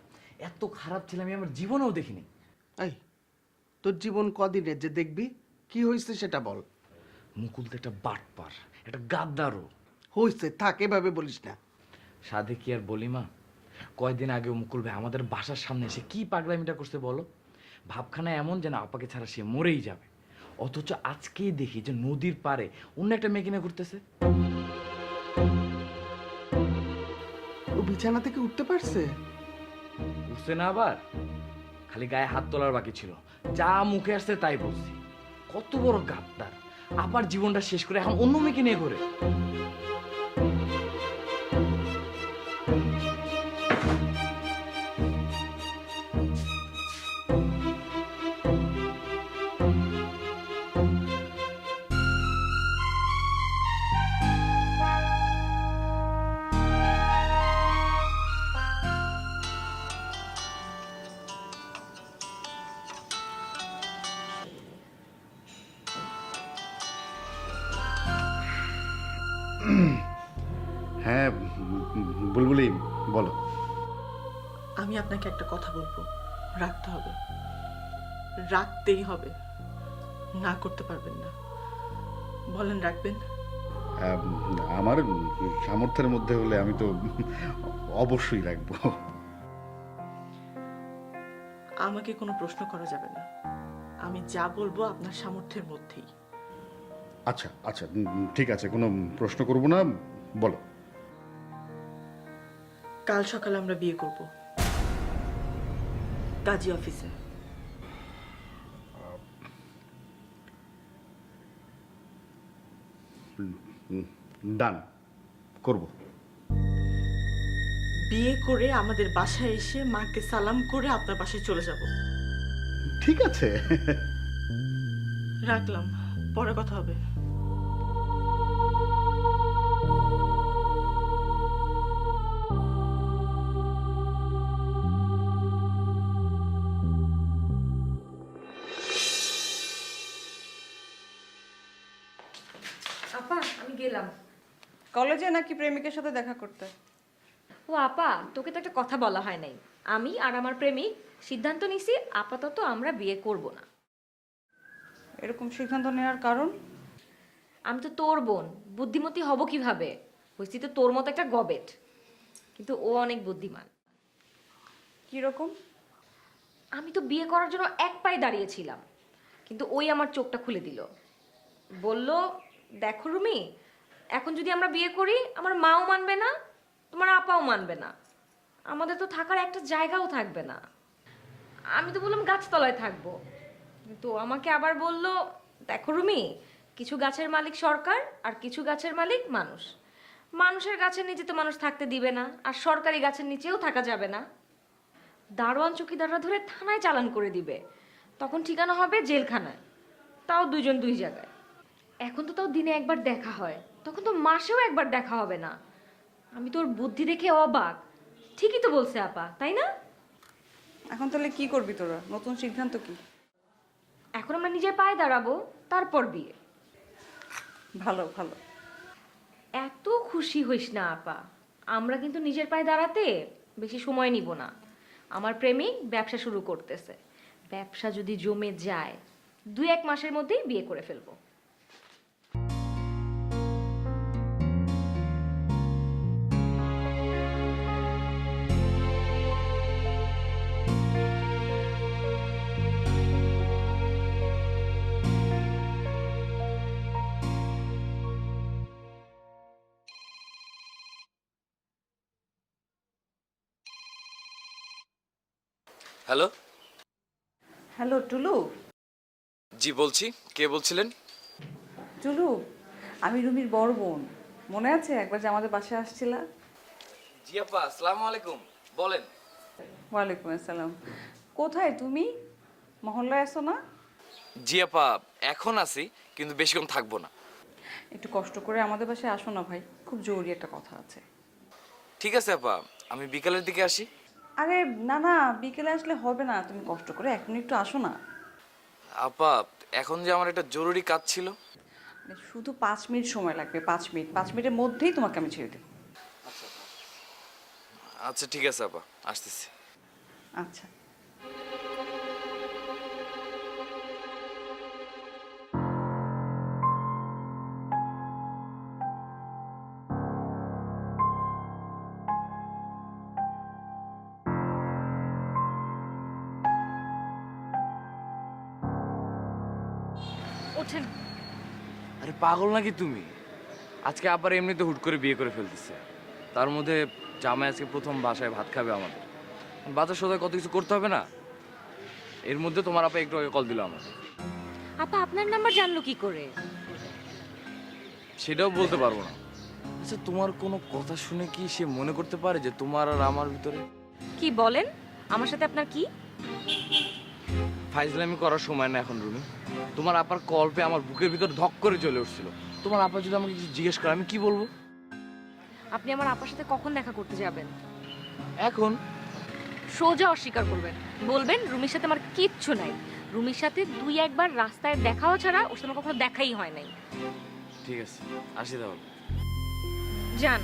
Speaker 7: এত খারাপ ছেলে আমি আমার জীবনেও দেখিনি।
Speaker 10: এই তোর জীবন কদিনের যে দেখবি? কি হয়েছে সেটা বল।
Speaker 7: মুকুল তো একটা বাটপার, একটা গাদ্দারও।
Speaker 10: হয়েছে থাক, এভাবে বলিস না।
Speaker 7: সাধে কি আর বলি মা, কয়দিন আগে মুকুল ভাই আমাদের বাসার সামনে এসে কি পাগলামিটা করছে বলো। ভাবখানা এমন যেন আপাকে ছাড়া সে মরেই যাবে, অথচ আজকেই দেখি যে নদীর পাড়ে অন্য একটা মেয়ে কিনে ঘুরতেছে।
Speaker 10: ও বিছানা থেকে উঠতে পারছে?
Speaker 7: উঠছে না, আবার খালি গায়ে হাত তোলার বাকি ছিল। যা মুখে আসছে তাই বলছি। কত বড় গাদ্দার, আবার জীবনটা শেষ করে এখন অন্য মেয়েকে নিয়ে ঘুরে।
Speaker 3: হ্যাঁ বুলবুলি বলো।
Speaker 12: আমি আপনাকে একটা কথা বলবো, রাখতে হবে, রাখতেই হবে, না করতে পারবেন না। বলেন রাখবেন?
Speaker 3: আমার সামর্থ্যের মধ্যে হলে আমি তো অবশ্যই রাখবো।
Speaker 12: আমাকে কোনো প্রশ্ন করা যাবে না, আমি যা বলবো আপনার সামর্থ্যের মধ্যেই।
Speaker 3: আচ্ছা আচ্ছা ঠিক আছে, কোনো প্রশ্ন করব না, বলো।
Speaker 12: কাল সকালে আমরা বিয়ে করব, কাজী অফিসে।
Speaker 3: ডান, করব।
Speaker 12: বিয়ে করে আমাদের বাসায় এসে মাকে সালাম করে আপনার বাসায় চলে যাব।
Speaker 3: ঠিক আছে।
Speaker 12: রাখলাম, পরে কথা হবে।
Speaker 5: আপা আমি গেলাম।
Speaker 13: কলেজে নাকি প্রেমিকের সাথে দেখা করতে? ও আপা, তোকে তো একটা কথা বলা হয় নাই। আমি আর আমার প্রেমিক সিদ্ধান্ত নিছি আপাতত আমরা বিয়ে করব না।
Speaker 14: এরকম সিদ্ধান্ত নেওয়ার কারণ?
Speaker 13: আমি তো তোর বোন, বুদ্ধিমতী হব কিভাবে? হইছি তো তোর মতো একটা গবেট, কিন্তু ও অনেক বুদ্ধিমান।
Speaker 14: কিরকম?
Speaker 13: আমি তো বিয়ে করার জন্য এক পায়ে দাঁড়িয়েছিলাম, কিন্তু ওই আমার চোখটা খুলে দিল। বলল, দেখো রুমি, এখন যদি আমরা বিয়ে করি আমার মাও মানবে না, তোমার আপাও মানবে না, আমাদের তো থাকার একটা জায়গাও থাকবে না। আমি তো বললাম গাছতলায় থাকবো, তো আমাকে আবার বলল, দেখো রুমি, কিছু গাছের মালিক সরকার আর কিছু গাছের মালিক মানুষ। মানুষের গাছের নিচে তো মানুষ থাকতে দিবে না, আর সরকারি গাছের নিচেও থাকা যাবে না। দারোয়ান চৌকিদাররা ধরে থানায় চালান করে দিবে, তখন ঠিকানা হবে জেলখানায়, তাও দুইজন দুই জায়গায়। এখন তো তাও দিনে একবার দেখা হয়, তখন তো মাসেও একবার দেখা হবে না। আমি তোর বুদ্ধি দেখে অবাক। ঠিকই তো বলছে আপা, তাই না?
Speaker 14: এখন তাহলে কি করবি তোরা? নতুন সিদ্ধান্ত কি?
Speaker 13: এখন আমরা নিজের পায়ে দাঁড়াবো, তারপর বিয়ে।
Speaker 14: ভালো ভালো।
Speaker 13: এত খুশি হইস না আপা, আমরা কিন্তু নিজের পায়ে দাঁড়াতে বেশি সময় নিব না। আমার প্রেমিক ব্যবসা শুরু করতেছে, ব্যবসা যদি জমে যায় 2-1 মাসের মধ্যেই বিয়ে করে ফেলবো।
Speaker 7: হ্যালো।
Speaker 14: হ্যালো টুলু।
Speaker 7: জি বলছি, কে বলছিলেন?
Speaker 14: টুলু, আমি রুমির বড় বোন। মনে আছে একবার যে আমাদের বাসায় আসছিলা?
Speaker 7: জি আপা, আসসালামু আলাইকুম। বলেন।
Speaker 14: ওয়ালাইকুম আসসালাম। কোথায় তুমি? মহল্লায় আছো না?
Speaker 7: জি আপা, এখন আছি, কিন্তু বেশিক্ষণ থাকবো না।
Speaker 14: একটু কষ্ট করে আমাদের বাসায় আসো না ভাই, খুব জরুরি একটা কথা আছে।
Speaker 7: ঠিক আছে আপা, আমি বিকালের দিকে আসি।
Speaker 14: আরে না না, বিকেলে আসলে হবে না, তুমি কষ্ট করে এখন একটু আসো না।
Speaker 7: আপা, এখন যে আমার একটা জরুরি কাজ ছিল।
Speaker 14: শুধু 5 মিনিট সময় লাগবে, 5 মিনিট। 5 মিনিটের মধ্যেই তোমাকে আমি ছেড়ে দেবো।
Speaker 7: আচ্ছা ঠিক আছে আপা, আসতেছি।
Speaker 14: আচ্ছা।
Speaker 13: ওঠেন।
Speaker 7: আরে পাগল নাকি তুমি? আজকে আবার এমনিতে হুট করে বিয়ে করে ফেলতেছে, তার মধ্যে জামাই আজকে প্রথম বাসায় ভাত খাবে আমাদের। বাজার সদায় কত কিছু করতে হবে না? এর মধ্যে তোমার আপা একটু আগে কল দিল আমাকে।
Speaker 13: আপা আপনার নাম্বার জানলো কি করে?
Speaker 7: সেটাও বলতে পারবো না। আচ্ছা, তোমার কোনো কথা শুনে কি সে মনে করতে পারে যে তোমার আর আমার ভিতরে?
Speaker 13: কি বলেন? আমার সাথে আপনার কি?
Speaker 7: ফাইজলামি করার সময় না এখন রুমি। তোমার আপার কল পেয়ে আমার বুকের ভিতর ধক করে চলে উঠছিল। তোমার আপা যদি আমাকে কিছু জিজ্ঞেস করে আমি কি বলবো?
Speaker 13: আপনি আমার আপার সাথে কখন দেখা করতে যাবেন?
Speaker 7: এখন
Speaker 13: সোজা অস্বীকার করবেন, বলবেন রুমির সাথে আমার কিচ্ছু নাই। রুমির সাথে 2-1 বার রাস্তায় দেখাও ছাড়া ওর সাথে আমার কখনো দেখাই হয় নাই।
Speaker 7: ঠিক আছে, আসি তাহলে।
Speaker 13: যান।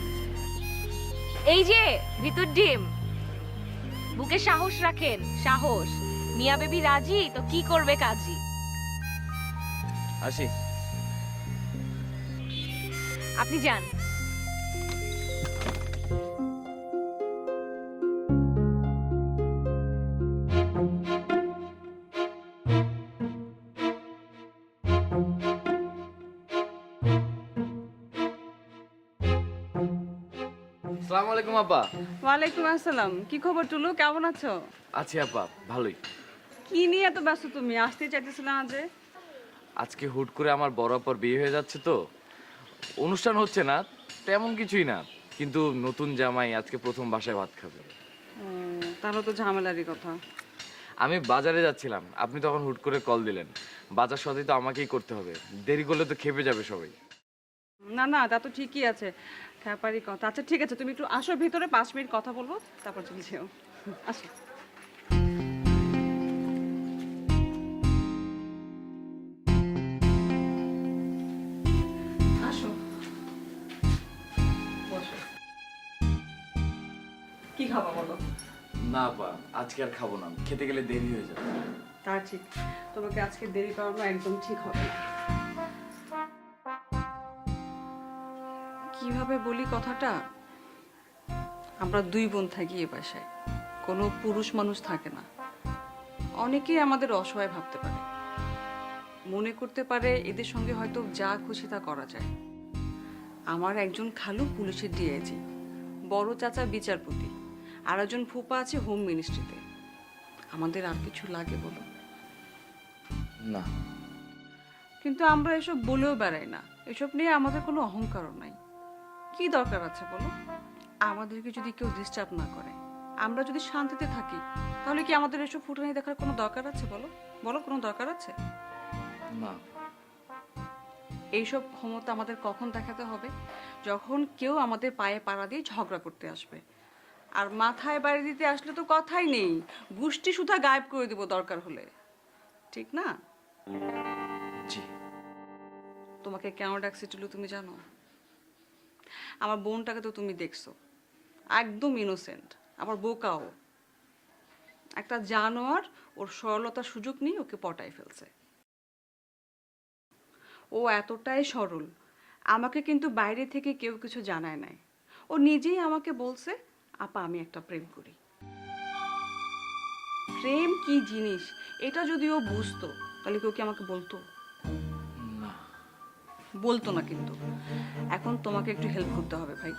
Speaker 13: এই যে ভিতর ডিম, বুকে সাহস রাখেন, সাহস। মিয়া বেবি রাজি তো কি করবে কাজী।
Speaker 7: আসি।
Speaker 13: আপনি যান।
Speaker 7: আসসালামু আলাইকুম আপা।
Speaker 14: ওয়ালাইকুম আসসালাম। কি খবর টুলু, কেমন আছো?
Speaker 7: আছি আপা, ভালোই।
Speaker 14: কি নিয়ে এত ব্যস্ত তুমি? আসতেই চাইতেছিলে না যে?
Speaker 7: আজকে হুট করে আমার বড় আপার বিয়ে হয়ে যাচ্ছে, তো অনুষ্ঠান হচ্ছে না, তেমন কিছুই না, কিন্তু নতুন জামাই আজকে প্রথম বাসায় ভাত খাবে।
Speaker 14: তাহলে তো ঝামেলারই কথা।
Speaker 7: আমি বাজারে যাচ্ছিলাম, আপনি তখন হুট করে কল দিলেন। বাজার সদাই তো আমাকেই করতে হবে, দেরি করলে তো খেপে যাবে সবাই।
Speaker 14: না না, তা তো ঠিকই আছে, খ্যাপারি কথা। আচ্ছা ঠিক আছে, তুমি একটু আসো ভিতরে, 5 মিনিট কথা বলবো, তারপর চলে যেও। আসো। আসো, বসো। কি খাবা বলো?
Speaker 7: না আপা, আজকে আর খাবো না, খেতে গেলে দেরি হয়ে যাবে।
Speaker 14: তা ঠিক, তোমাকে আজকে দেরি করানো একদম ঠিক হবে না। কিভাবে বলি কথাটা, আমরা 2 বোন থাকি এ বাসায়, কোনো পুরুষ মানুষ থাকে না। অনেকেই আমাদের অসহায় ভাবতে পারে, মনে করতে পারে এদের সঙ্গে হয়তো যা খুশি তা করা যায়। আমার একজন খালু পুলিশের ডিআইজি, বড় চাচা বিচারপতি, আর একজন ফুপা আছে হোম মিনিস্ট্রিতে। আমাদের আর কিছু লাগে বলো?
Speaker 7: না।
Speaker 14: কিন্তু আমরা এসব বলেও বেড়াই না, এসব নিয়ে আমাদের কোনো অহংকারও নাই। কি দরকার আছে বলো? আমাদেরকে যদি কেউ ডিস্টার্ব না করে, আমরা যদি শান্তিতে থাকি, তাহলে কি আমাদের এসব ফুটানি দেখার কোনো দরকার আছে বলো? বলো, কোনো দরকার আছে?
Speaker 7: না।
Speaker 14: এইসব ক্ষমতা আমাদের কখন দেখাতে হবে? যখন কেউ আমাদের পায়ে পাড়া দিয়ে ঝগড়া করতে আসবে। আর মাথায় বাড়ি দিতে আসলে তো কথাই নেই, গুষ্টি সুধা গায়েব করে দিব দরকার হলে, ঠিক না?
Speaker 7: জি।
Speaker 14: তোমাকে কেন ডাকছি টুলু তুমি জানো? আমার বোনটাকে তো তুমি দেখছো, একদম ইনোসেন্ট, আবার বোকাও। একটা জানোয়ার ওর সরলতার সুযোগ নিয়ে ওকে পটায় ফেলছে। ও এতটাই সরল, আমাকে কিন্তু বাইরে থেকে কেউ কিছু জানায় নাই। ও নিজেই আমাকে বলছে, আপা আমি একটা প্রেম করি। প্রেম কি জিনিস এটা যদি ও বুঝতো, তাহলে কেউ কি আমাকে বলতো?
Speaker 7: না।
Speaker 14: বলতো না। কিন্তু এখন তোমাকে একটু হেল্প করতে হবে ভাই।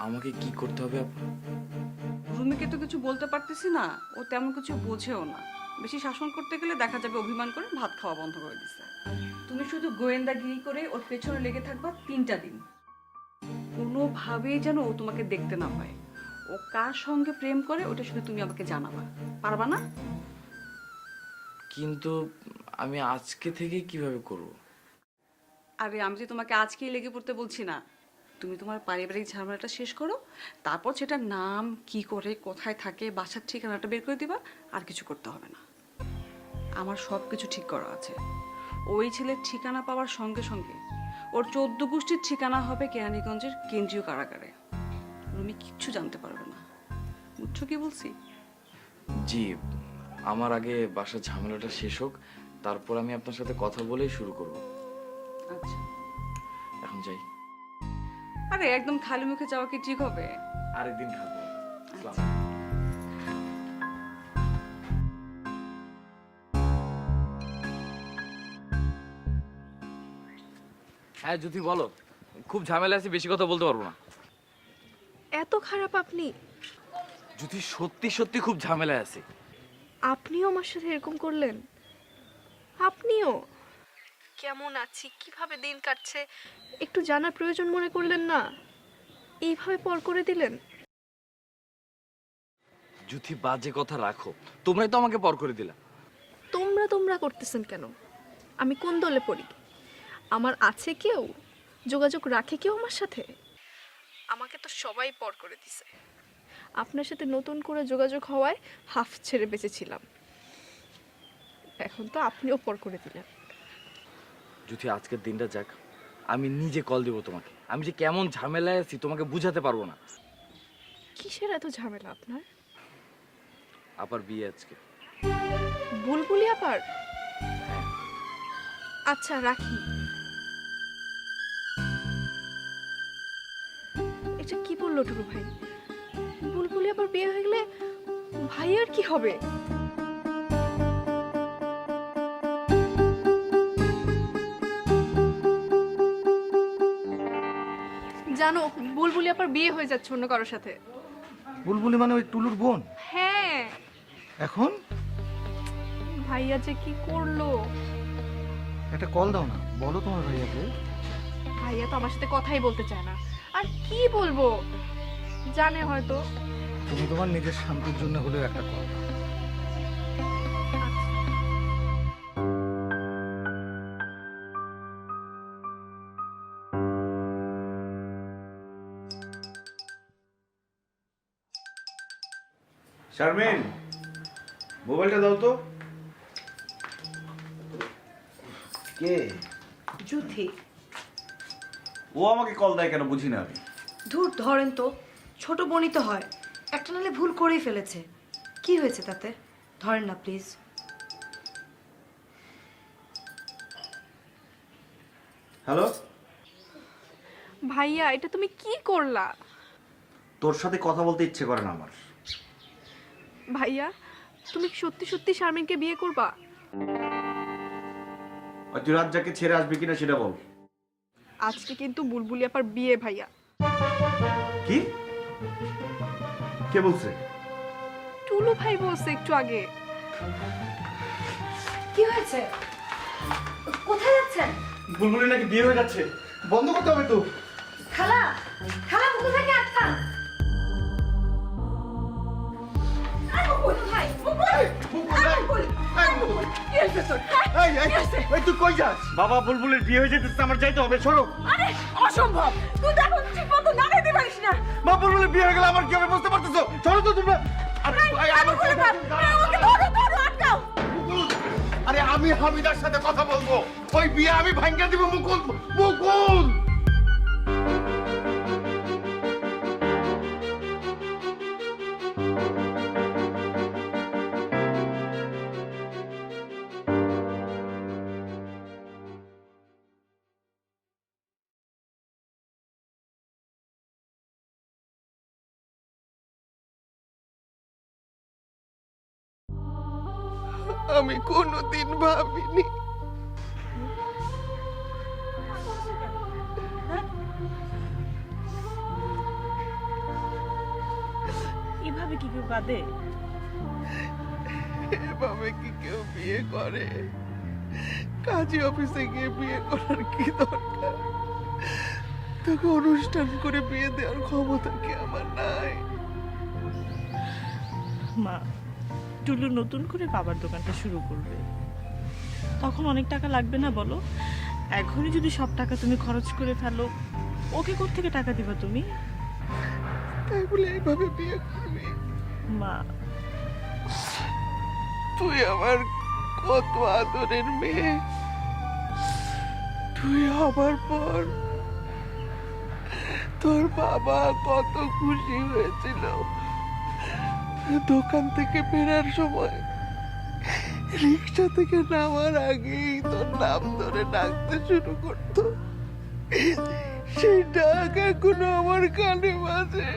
Speaker 7: আমাকে কি করতে হবে আপা?
Speaker 14: রুমিকে তো কিছু বলতে পারতেছি না, ও তেমন কিছু বোঝেও না। বেশি শাসন করতে গেলে দেখা যাবে অভিমান করে ভাত খাওয়া বন্ধ করে দিছে। তুমি শুধু গোয়েন্দাগিরি করে ওর পেছনে লেগে থাকবা 3টা দিন। কোনোভাবেই যেন ও তোমাকে দেখতে না পায়। ও কার সঙ্গে প্রেম করে ওটা শুধু তুমি আমাকে জানাবা, পারবা না?
Speaker 7: কিন্তু আমি আজকে থেকে কিভাবে করব?
Speaker 14: আরে আমি যে তোমাকে আজকেই লেগে পড়তে বলছি না, তুমি তোমার পারিবারিক ঝামেলাটা শেষ করো, তারপর সেটা নাম কি করে, কোথায় থাকে, বাসার ঠিকানাটা বের করে দিবা। আর কিছু করতে হবে না, আমার সব কিছু ঠিক করা আছে। ওই ছেলের ঠিকানা পাওয়ার সঙ্গে সঙ্গে ওর 14 গোষ্ঠীর ঠিকানা হবে কেরানীগঞ্জের কেন্দ্রীয় কারাগারে। রুমি কিচ্ছু জানতে পারবে না, বুঝছো কি বলছি?
Speaker 7: জি, আমার আগে বাসার ঝামেলাটা শেষ হোক, তারপর আমি আপনার সাথে কথা বলেই শুরু করব।
Speaker 14: আচ্ছা,
Speaker 7: এখন যাই।
Speaker 14: আরে একদম খালি মুখে যাওয়া কি ঠিক হবে?
Speaker 7: আরেকদিন খাবো।
Speaker 14: আচ্ছা।
Speaker 7: হ্যাঁ জ্যোতি বলো, খুব ঝামেলা আছে, বেশি কথা বলতে পারবো না।
Speaker 2: এত খারাপ আপনি?
Speaker 7: জ্যোতি সত্যি সত্যি খুব ঝামেলায় আছে।
Speaker 2: আপনিও আমার সাথে এরকম করলেন? আপনিও? কেমন আছি, কিভাবে দিন কাটছে একটু জানার প্রয়োজন মনে করলেন না? এইভাবে পর করে দিলেন।
Speaker 7: জ্যোতি বাজে কথা রাখো, তোমরাই তো আমাকে পর করে দিলা।
Speaker 2: তোমরা তোমরা করতেছেন কেন? আমি কোন দলে পড়ি? আমার আছে কেউ? যোগাযোগ রাখে কেউ আমার সাথে? আমাকে তো সবাই পর করে দিছে। আপনার সাথে নতুন করে যোগাযোগ হওয়ায় হাফ ছেড়ে বেঁচেছিলাম, এখন তো আপনিও পর করে দিলেন।
Speaker 7: জ্যোতি আজকের দিনটা যাক, আমি নিজে কল দেবো তোমাকে। আমি যে কেমন ঝামেলায় আছি তোমাকে বুঝাতে পারবো না।
Speaker 2: কিসের এত ঝামেলা আপনার?
Speaker 7: আবার বিয়ে আজকে।
Speaker 2: বুলবুলি আবার? আচ্ছা রাখি। এটা কি বললো টুরু ভাই? বুলবুলি আবার বিয়ে হয়ে গেলে ভাইয়ার কি হবে? জানো বুলবুলি আবার বিয়ে হয়ে যাচ্ছে অন্য কারোর সাথে।
Speaker 3: বুলবুলি মানে ওই টুলুর বোন?
Speaker 2: হ্যাঁ।
Speaker 3: এখন
Speaker 2: ভাইয়া যে কি করলো!
Speaker 3: একটা কল দাও না, বলো তোমার ভাইয়াকে।
Speaker 2: ভাইয়া তো আমার সাথে কথাই বলতে চায় না। আর কি বলবো, জানে হয়তো।
Speaker 3: তুমি তোমার নিজের শান্তির জন্য হলেও একটা কল দাও।
Speaker 4: শারমিন, মোবাইলটা দাও তো। কে?
Speaker 5: জুথি।
Speaker 4: ও আমাকে কল দেয় কেন বুঝি না আমি।
Speaker 5: ধুর ধরেন তো, ছোট বোনই তো হয়। একটা নালে ভুল করেই ফেলেছে, কি হয়েছে তাতে? ধরেন না প্লিজ।
Speaker 4: হ্যালো,
Speaker 2: ভাইয়া এটা তুমি কি করলা?
Speaker 4: তোর সাথে কথা বলতে ইচ্ছে করে না আমার।
Speaker 2: ভাইয়া তুমি কি সত্যি সত্যি শারমিনকে বিয়ে করবা?
Speaker 4: আর তুই রাজ্জাকে ছেড়ে আসবি কিনা সেটা বল।
Speaker 2: আজকে কিন্তু বুলবুলি আপার বিয়ে ভাইয়া।
Speaker 4: কি? কে বলছে?
Speaker 2: টুলু ভাই বলছে একটু আগে।
Speaker 5: কি হয়েছে? কোথায় যাচ্ছেন?
Speaker 4: বুলবুলি নাকি বিয়ে হয়ে যাচ্ছে, বন্ধ করতে হবে তো।
Speaker 5: খালা, খালা মুকুল ভাইকে আটকান।
Speaker 4: তুই কই যাস? বাবা, বুলবুলের বিয়ে হয়ে যেতেছে, আমার যাইতে হবে, সরো।
Speaker 2: আরে অসম্ভব, তুই দেখো ঠিক মতো নাড়াইতে পারিস না।
Speaker 4: মা, বুলবুলের বিয়ে হয়ে গেলে আমার কি হবে বুঝতে পারতেছো? সরো তো তোমরা।
Speaker 3: আরে আমি হামিদার সাথে কথা বলবো, ওই বিয়ে আমি ভাঙ্গা দিব। মুকুল, মুকুল
Speaker 10: আমি কোনোদিন ভাবিনি
Speaker 12: এভাবে কি কেউ কাঁদে?
Speaker 10: এভাবে কি কেউ বিয়ে করে? কাজী অফিসে গিয়ে বিয়ে করার কি দরকার? তোকে অনুষ্ঠান করে বিয়ে দেওয়ার ক্ষমতা কি আমার নাই?
Speaker 12: মা, টুলু নতুন করে বাবার দোকানটা শুরু করবে, তখন অনেক টাকা লাগবে না বলো? এখনই যদি সব টাকা তুমি খরচ করে ফেলো, ওকে কোত্থেকে টাকা দিবা তুমি?
Speaker 10: তাই বলে এইভাবে বিয়ে করবি?
Speaker 12: মা,
Speaker 10: তুই আমার কত আদরের মেয়ে, তুই হবার পর তোর বাবা কত খুশি হয়েছিল। দোকান থেকে ফেরার সময় রিক্সা থেকে নামার আগেই তোর নাম ধরে ডাকতে শুরু করতো। সেই ডাক এখনো আমার কানে বাজে।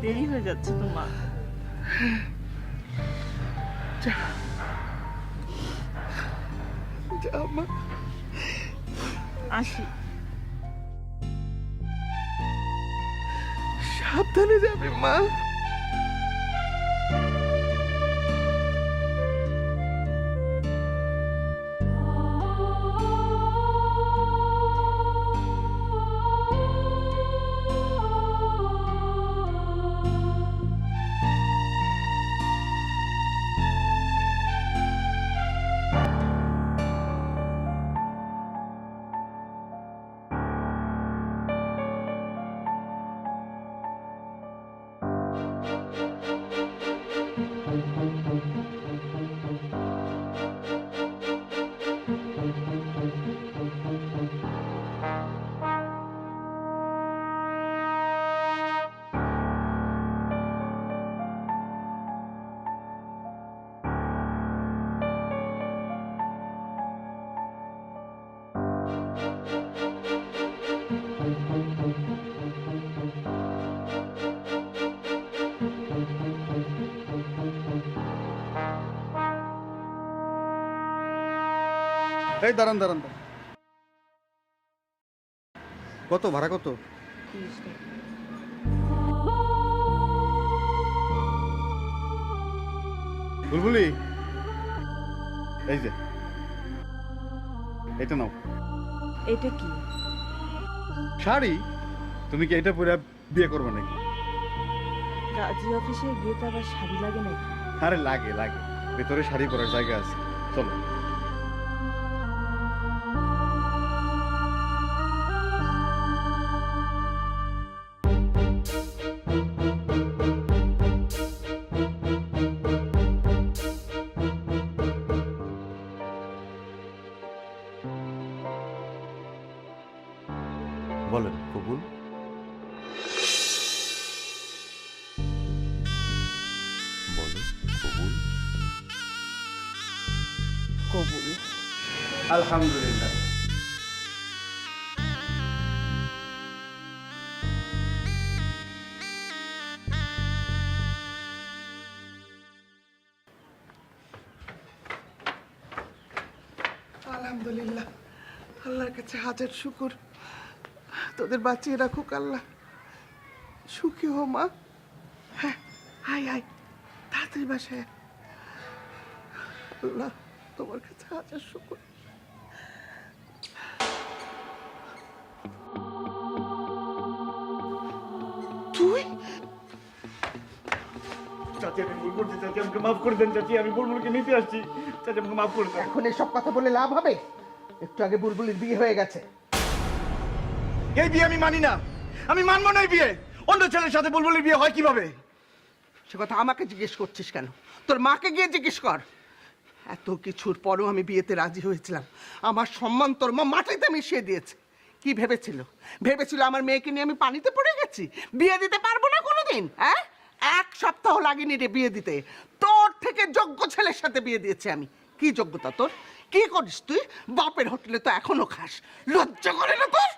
Speaker 12: দেরি হয়ে যাচ্ছে তো মা।
Speaker 10: যা যা মা,
Speaker 12: আসি।
Speaker 10: সাবধানে যাবে মা।
Speaker 3: এই দাঁড়ান দাঁড়ান দাঁড়ান। কত ভাড়া কত? বুলবুলি, এই যে এটা নাও।
Speaker 12: এটা কি?
Speaker 3: শাড়ি? তুমি কি এটা পরে বিয়ে করবে নাকি?
Speaker 12: কাজী অফিসে গিয়ে তো আবার শাড়ি লাগে নাকি?
Speaker 3: আরে লাগে লাগে, ভেতরে শাড়ি পরার জায়গা আছে, চলো।
Speaker 4: বলেন কবুল। বলো কবুল।
Speaker 10: কবুল।
Speaker 3: আলহামদুলিল্লাহ।
Speaker 10: আলহামদুলিল্লাহ, আল্লাহর কাছে হাজার শুকর। তোদের বাঁচিয়ে রাখুক আল্লাহ। সুখী হো মা। হ্যাঁ, আয় আয়, তাড়াতাড়ি বাসায় আয়। আল্লাহ তোমার কাছে হাজার শুকর। তুই
Speaker 3: চাচি আমি ভুল করছি, চাচি আমাকে মাফ করে দেন। চাচি আমি বুলবুলকে নিতে আসছি, চাচি আমাকে মাফ করে দেন।
Speaker 10: এখন এসব কথা বলে লাভ হবে? একটু আগে বুলবুলির বিয়ে হয়ে গেছে।
Speaker 3: এই বিয়ে আমি মানি না, আমি মানবো না এই বিয়ে। অন্য ছেলের সাথে বুলবুলের বিয়ে হয় কিভাবে?
Speaker 10: সে কথা আমাকে জিজ্ঞেস করছিস কেন? তোর মাকে গিয়ে জিজ্ঞেস কর। এত কিছুর পরেও আমি বিয়েতে রাজি হয়েছিলাম। আমার সম্মান তোর মা মাটিতে মিশিয়ে দিয়েছে। কি ভেবেছিল আমার মেয়েকে নিয়ে আমি পানিতে পড়ে গেছি? বিয়ে দিতে পারবো না কোনোদিন? হ্যাঁ, এক সপ্তাহ লাগেনি রে বিয়ে দিতে। তোর থেকে যোগ্য ছেলের সাথে বিয়ে দিয়েছি আমি। কি যোগ্যতা তোর? কি করিস তুই? বাপের হোটেলে তো এখনো খাস। লজ্জা করে না তোর?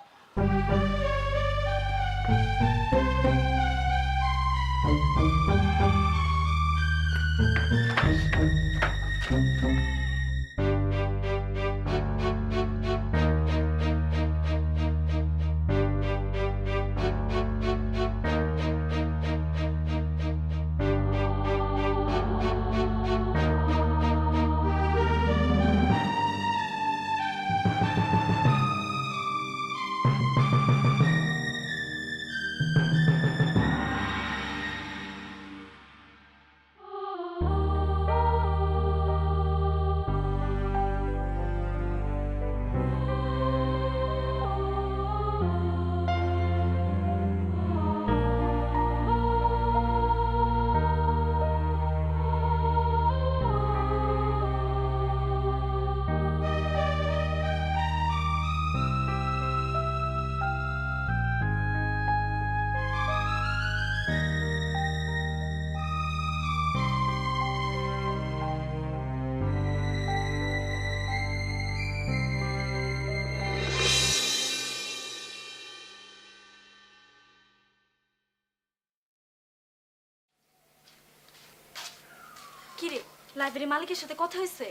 Speaker 2: কিরে, লাইব্রেরি মালিকের সাথে কথা হয়েছে?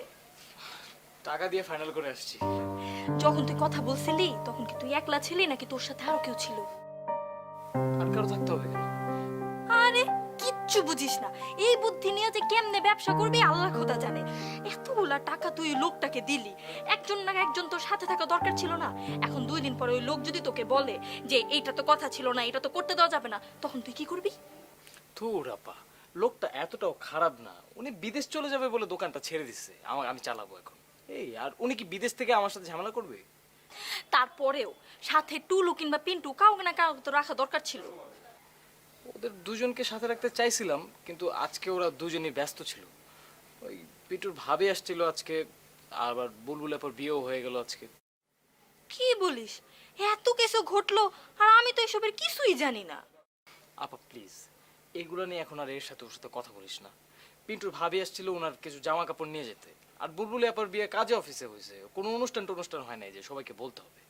Speaker 9: টাকা দিয়ে ফাইনাল করে আসছি।
Speaker 2: যখন তুই কথা বলছিলি তখন কি তুই একলা ছিলি নাকি তোর সাথে আরো কেউ ছিল?
Speaker 9: আর কারো থাকতে হবে কেন?
Speaker 2: আরে কিচ্ছু বুঝিস না। এই বুদ্ধি নিয়ে যে কেমনে ব্যবসা করবি আল্লাহ খোদা জানে। এতগুলা টাকা তুই লোকটাকে দিলি, একজন না একজন তোর সাথে থাকা দরকার ছিল না? এখন 2 দিন পরে ওই লোক যদি তোকে বলে যে এইটা তো কথা ছিল না, এটা তো করতে দেওয়া যাবে না, তখন তুই কি করবি?
Speaker 9: ধুর আপা, লোকটা এতটাও খারাপ না। উনি বিদেশ চলে যাবে বলে দোকানটা ছেড়ে দিচ্ছে, আমি চালাবো এখন। এই আর উনি কি বিদেশ থেকে আমার সাথে ঝামেলা করবে?
Speaker 2: তারপরেও সাথে টুলু কিংবা পিন্টু কাউকে না কাউকে তো রাখা দরকার ছিল।
Speaker 9: ওদের দুজনকে সাথে রাখতে চাইছিলাম, কিন্তু আজকে ওরা দুজনই ব্যস্ত ছিল। ওই পিটুর ভাবে আসছিল আজকে, আবার বুলবুলের পর বিয়েও হয়ে গেল আজকে।
Speaker 2: কি বলিস? এত কিছু ঘটলো আর আমি তো এসবের কিছুই জানি না।
Speaker 9: আপা প্লিজ, এগুলো নিয়ে এখন আর এর সাথে ওর সাথে কথা বলিস না। পিন্টুর ভাবি আসছিল ওনার কিছু জামা কাপড় নিয়ে যেতে, আর বুলবুলি আপার বিয়ে কাজে অফিসে হয়েছে, কোনো অনুষ্ঠান হয় নাই যে সবাইকে বলতে হবে।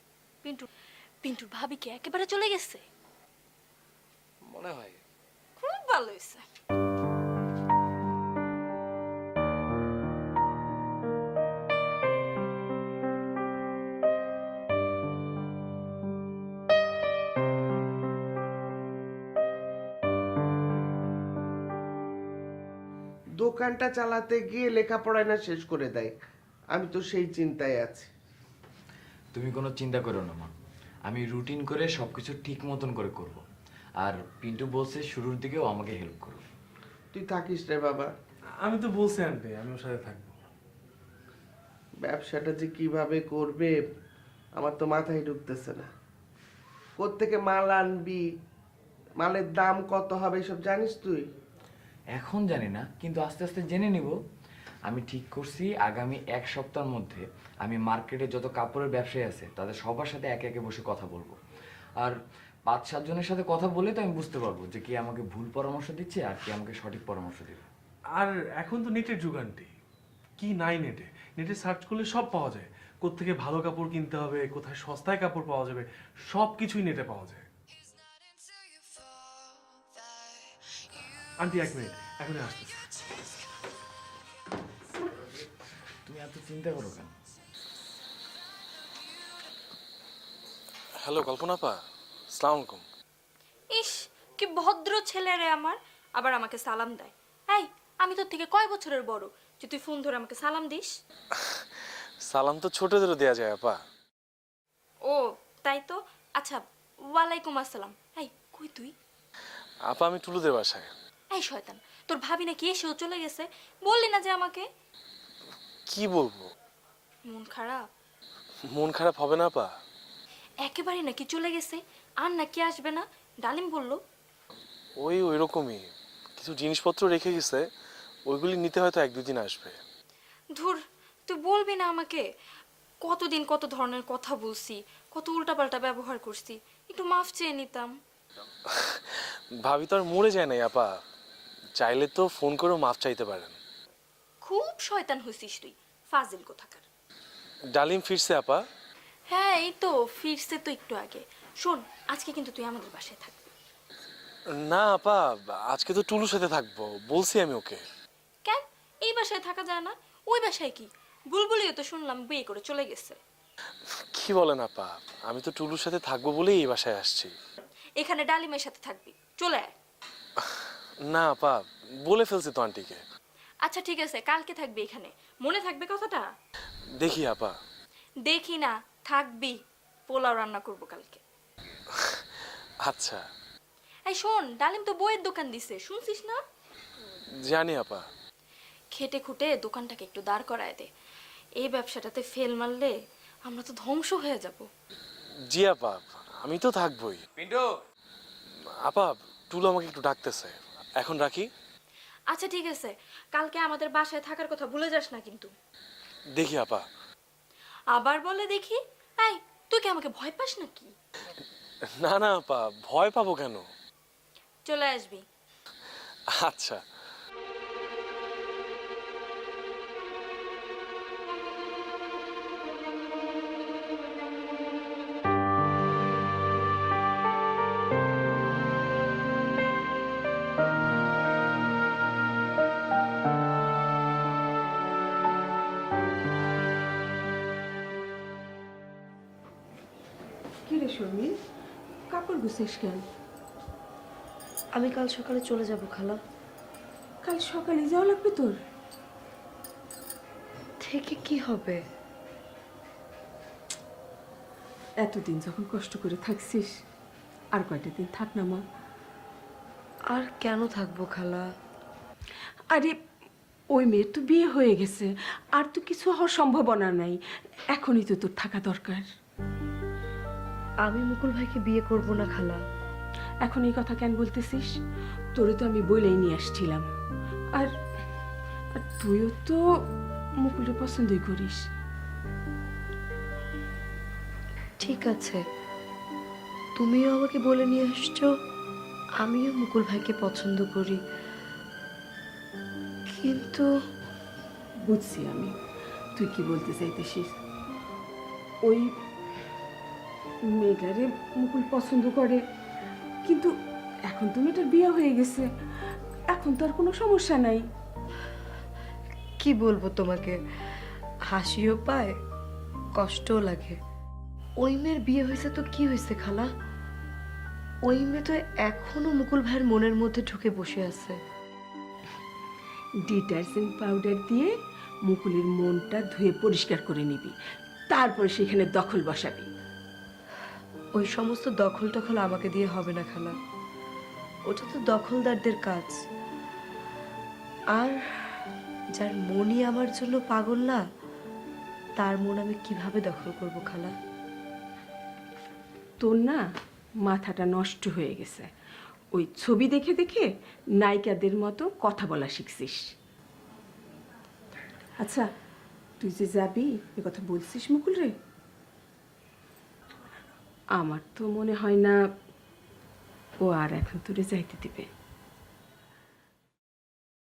Speaker 2: পিন্টুর ভাবি কি একেবারে চলে গেছে?
Speaker 9: মনে হয়।
Speaker 2: খুব ভালো হয়েছে।
Speaker 10: দোকানটা চালাতে গিয়ে লেখাপড়ায় না শেষ করে দেয়। আমি তো সেই চিন্তায় আছি।
Speaker 7: তুমি কোনো চিন্তা করো না মা, আমি রুটিন করে সবকিছু ঠিক মতন করে করব। আর পিন্টু বলছে শুরুর দিকেও আমাকে হেল্প করো।
Speaker 10: তুই থাকিস রে বাবা।
Speaker 8: আমি তো বলছি আন্টি আমি ওর সাথে থাকবো।
Speaker 10: ব্যবসাটা যে কিভাবে করবে আমার তো মাথায় ঢুকতেছে না। কোত্থেকে মাল আনবি, মালের দাম কত হবে সব জানিস তুই?
Speaker 7: এখন জানি না, কিন্তু আস্তে আস্তে জেনে নিব। আমি ঠিক করছি আগামী 1 সপ্তাহের মধ্যে আমি মার্কেটে যত কাপড়ের ব্যবসায়ী আছে তাদের সবার সাথে একে একে বসে কথা বলবো। আর 5-7 জনের সাথে কথা বলে তো আমি বুঝতে পারবো যে কে আমাকে ভুল পরামর্শ দিচ্ছে আর কে আমাকে সঠিক পরামর্শ দিবে।
Speaker 8: আর এখন তো নেটের যুগ আন্টি, কি নাই নেটে? নেটে সার্চ করলে সব পাওয়া যায়। কোত্থেকে ভালো কাপড় কিনতে হবে, কোথায় সস্তায় কাপড় পাওয়া যাবে, সব কিছুই নেটে পাওয়া যায়। আন্টি 1 মিনিট, এখনই আসতেছি।
Speaker 7: তুমি এত চিন্তা করো কেন?
Speaker 8: হ্যালো কল্পনা আপা, আসসালামু আলাইকুম।
Speaker 2: ইস, কি ভদ্র ছেলে রে আমার, আবার আমাকে সালাম দেয়। এই, আমি তোর থেকে কয় বছরের বড় যে তুই ফোন ধরে আমাকে সালাম দিস?
Speaker 8: সালাম তো ছোটদেরও দেয়া যায় আপা।
Speaker 2: ও তাই তো। আচ্ছা, ওয়ালাইকুম আসসালাম। এই, কই তুই?
Speaker 8: আপা আমি টুলুদের বাসায়।
Speaker 2: এই শয়তান, তোর ভাবি নাকি এসেও চলে গেছে? বললি না যে আমাকে?
Speaker 8: কি বলবো?
Speaker 2: মন খারাপ?
Speaker 8: মন খারাপ হবে না আপা?
Speaker 2: একেবারে নাকি চলে গেছে? আর নাকি আসবে না? ডালিম বলল।
Speaker 8: ওই রকমই কিছু জিনিসপত্র রেখে গেছে, ওইগুলি নিতে হয়তো 1-2 দিন আসবে।
Speaker 2: ধুর, তুই বলবি না আমাকে? কতদিন কত ধরনের কথা বলছি, কত উল্টাপাল্টা ব্যবহার করছি, একটু মাফ চেয়ে নিতাম।
Speaker 8: ভাবি তো আর মরে যায় নাই আপা, চাইলে তো ফোন করেও মাফ চাইতে পারেন।
Speaker 2: খুব শয়তান হইছিস তুই, ফাজিল কোথাকার।
Speaker 8: ডালিম ফিরছে আপা?
Speaker 2: হ্যাঁ, এই তো ফিরছে তো একটু আগে। শোন, আজকে কিন্তু তুই আমাদের বাসায় থাকবি।
Speaker 8: না আপা, আজকে তো টুলুর সাথে থাকবো, বলছি আমি ওকে।
Speaker 2: কেন এই বাসায় থাকা যায় না? ওই বাসায় কি? বুলবুলিও তো শুনলাম বিয়ে করে চলে গেছে।
Speaker 8: কি বলেন আপা, আমি তো টুলুর সাথে থাকবো বলেই এই বাসায় আসছি।
Speaker 2: এখানে ডালিমের সাথে থাকবি, চলে আয়।
Speaker 8: না আপা, বলে ফেলছি তো আন্টিকে।
Speaker 2: আচ্ছা ঠিক আছে, কালকে থাকবি এখানে, মনে থাকবে কথাটা?
Speaker 8: দেখি আপা।
Speaker 2: দেখি না, থাকবি। পোলাও রান্না করবো কালকে।
Speaker 8: আচ্ছা।
Speaker 2: এই শোন, ডালিম তো বইয়ের দোকান দিছে, শুনছিস না?
Speaker 8: জানি আপা।
Speaker 2: খেটে খুটে দোকানটাকে একটু দাঁড় করায় দে। এই ব্যবসাটাতে ফেল মারলে আমরা তো ধ্বংস হয়ে যাব।
Speaker 8: জি আপা, আমি তো থাকবোই।
Speaker 7: পিন্টু,
Speaker 8: আপা টুলু আমাকে একটু ডাকতেছে, এখন রাখি।
Speaker 2: আচ্ছা ঠিক আছে, কালকে আমাদের বাসায় থাকার কথা ভুলে যাস না কিন্তু।
Speaker 8: দেখি আপা।
Speaker 2: আবার বলে দেখি। এই, তুই কি আমাকে ভয় পাস নাকি?
Speaker 8: না না আপা, ভয় পাবো কেন?
Speaker 2: চলে আসবি।
Speaker 8: আচ্ছা।
Speaker 11: কি রে শর্মিন, কাপড় গুছিস কেন?
Speaker 5: আমি কাল সকালে চলে যাব খালা।
Speaker 11: কাল সকালে যাওয়া লাগবে তোর?
Speaker 5: থেকে কি হবে?
Speaker 11: এতদিন যখন কষ্ট করে থাকছিস, আর কয়টা দিন থাক না মা।
Speaker 5: আর কেন থাকবো খালা?
Speaker 11: আরে ওই মেয়ের তো বিয়ে হয়ে গেছে, আর তো কিছু হওয়ার সম্ভাবনা নাই। এখনই তো তোর থাকা দরকার।
Speaker 5: আমি মুকুল ভাইকে বিয়ে করব না খালা।
Speaker 11: এখন এই কথা কেন বলতেছিস? তোরে তো আমি বলেই নিয়ে আসছিলাম। আর আর তুইও তো মুকুলকে পছন্দই করিস।
Speaker 5: ঠিক আছে, তুমিও আমাকে বলে নিয়ে আসছো আমিও মুকুল ভাইকে পছন্দ করি, কিন্তু
Speaker 11: বুঝছি আমি তুই কি বলতে চাইতেছিস। ওই মেয়েটারে মুকুল পছন্দ করে, কিন্তু এখন তো মেয়েটার বিয়ে হয়ে গেছে, এখন তো আর কোনো সমস্যা নাই।
Speaker 5: কি বলবো তোমাকে, হাসিও পায়, কষ্টও লাগে। ওই মেয়ের বিয়ে হয়েছে তো কি হয়েছে খালা? ওই মেয়ে তো এখনো মুকুল ভাইয়ের মনের মধ্যে ঢুকে বসে আছে।
Speaker 11: ডিটারজেন্ট পাউডার দিয়ে মুকুলের মনটা ধুয়ে পরিষ্কার করে নিবি, তারপরে সেখানে দখল বসাবি।
Speaker 5: ওই সমস্ত দখল টখল আমাকে দিয়ে হবে না খালা, ওটা তো দখলদারদের কাজ। আর যার মনই আমার জন্য পাগল না, তার মন আমি কিভাবে দখল করব খালা?
Speaker 11: তোর না মাথাটা নষ্ট হয়ে গেছে, ওই ছবি দেখে দেখে নায়িকাদের মতো কথা বলা শিখছিস। আচ্ছা, তুই যে যাবি এ কথা বলছিস মুকুল রে? আমার তো মনে হয় না ও আর এখন তোরে যাইতে দিবে।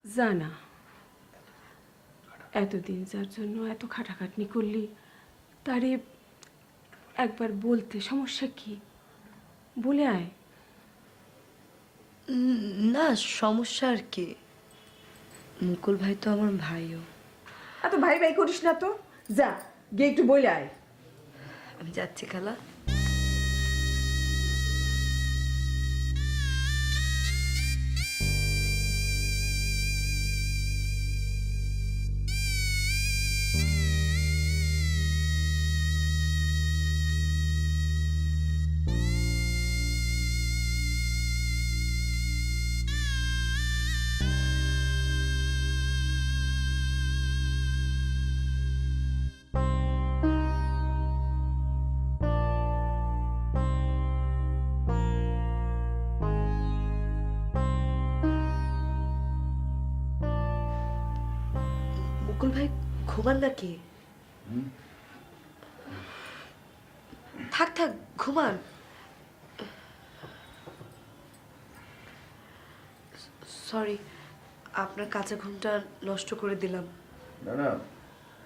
Speaker 11: জানা এতদিন যার জন্য এত খাটাখাটনি করলি তারে একবার বলতে সমস্যা কি? বলে আয়।
Speaker 5: না, সমস্যা আর কি, মুকুল ভাই তো আমার ভাইও।
Speaker 11: এত ভাই ভাই করিস না তো, যা গিয়ে একটু বলে আয়।
Speaker 5: আমি যাচ্ছি খালা। মুকুল ভাই ঘুমান নাকি? থাক থাক, ঘুমান। সরি, আপনার কাঁচা ঘুমটা নষ্ট করে দিলাম।
Speaker 4: না না,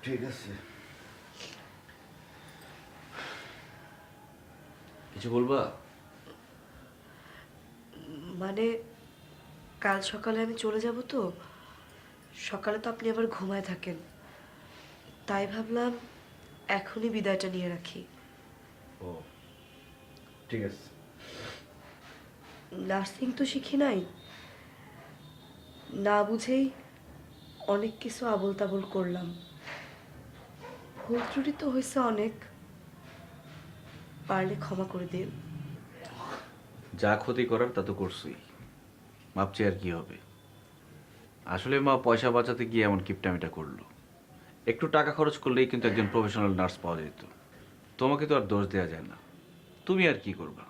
Speaker 4: ঠিক আছে। কিছু বলবা?
Speaker 5: মানে কাল সকালে আমি চলে যাব তো, সকালে তো আপনি আবার ঘুমায় থাকেন, তাই ভাবলাম এখনই বিদায়টা নিয়ে রাখি।
Speaker 4: ও ঠিক আছে।
Speaker 5: নার্সিং তো শিখি নাই, না বুঝেই অনেক কিছু আবোল তাবোল করলাম, ভুল ত্রুটি তো হয়েছে অনেক, পারলে ক্ষমা করে দিন।
Speaker 4: যা ক্ষতি করার তা তো করছই, ভাবছি আর কি হবে। আসলে মা পয়সা বাঁচাতে গিয়ে এমন কিপটামিটা করলো। একটু টাকা খরচ করলেই কিন্তু একজন প্রফেশনাল নার্স পাওয়া যেত। তোমাকে তো আর দোষ দেওয়া যায় না, তুমি আর কি করবা?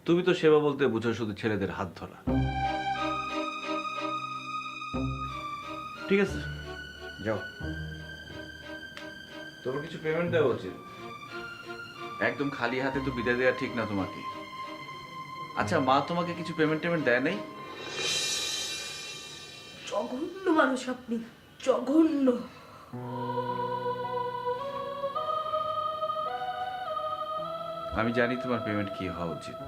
Speaker 4: তুমি তো সেবা বলতে বুঝো শুধু ছেলেদের হাত ধরা। ঠিক আছে, যাও। তোমার কিছু পেমেন্ট দেওয়া উচিত। একদম খালি হাতে তো বিদায় দেওয়া ঠিক না তোমাকে। আচ্ছা, মা তোমাকে কিছু পেমেন্ট দেয় নাই?
Speaker 5: জঘন্য মানুষ আপনি, জঘন্য।
Speaker 4: আমি জানি তোমার পেমেন্ট কি হওয়া উচিত।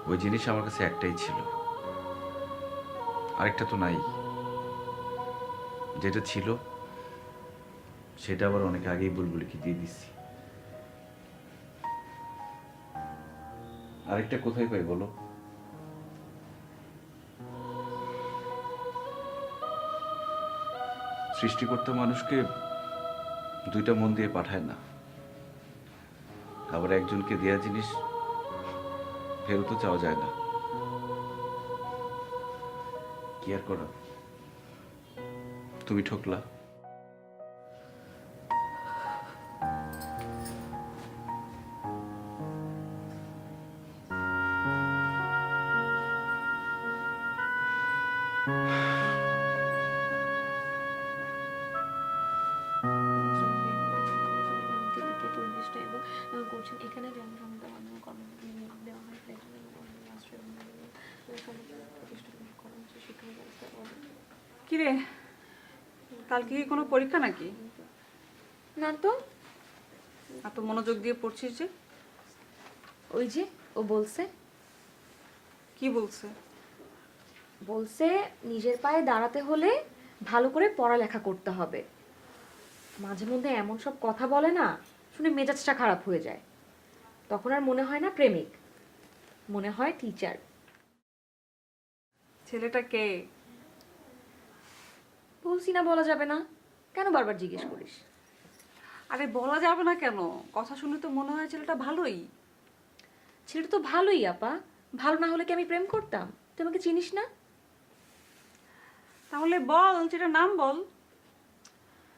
Speaker 4: ওই জিনিস আমার কাছে একটাই ছিল, আরেকটা তো নাই। যেটা ছিল সেটা আবার অনেক আগেই বুলবুলিকে দিয়ে দিচ্ছি। আরেকটা কোথায় পাই বলো? সৃষ্টিকর্তা মানুষকে দুইটা মন দিয়ে পাঠায় না, আবার একজনকে দেয়া জিনিস ফেরতও চাওয়া যায় না। কি আর করা, তুমি ঠকলা।
Speaker 14: কিরে, কালকে কি কোনো পরীক্ষা নাকি?
Speaker 13: না তো।
Speaker 14: এত মনোযোগ দিয়ে পড়ছিস যে?
Speaker 13: ওই যে ও বলছে।
Speaker 14: কি বলছে?
Speaker 13: বলছে নিজের পায়ে দাঁড়াতে হলে ভালো করে পড়ালেখা করতে হবে। মাঝে মধ্যে এমন সব কথা বলে না, শুনে মেজাজটা খারাপ হয়ে যায়। তখন আর মনে হয় না প্রেমিক, মনে হয় টিচার।
Speaker 14: ছেলেটা কে?
Speaker 13: বলছি না বলা যাবে না, কেন বারবার জিজ্ঞেস করিস?
Speaker 14: আরে বলা যাবে না কেন? কথা শুনে তো মনে হয় ছেলেটা ভালোই।
Speaker 13: ছেলেটা তো ভালোই আপা, ভালো না হলে কি আমি প্রেম করতাম? তুই আমাকে চিনিস না?
Speaker 14: তাহলে বল, ছেলেটার নাম বল।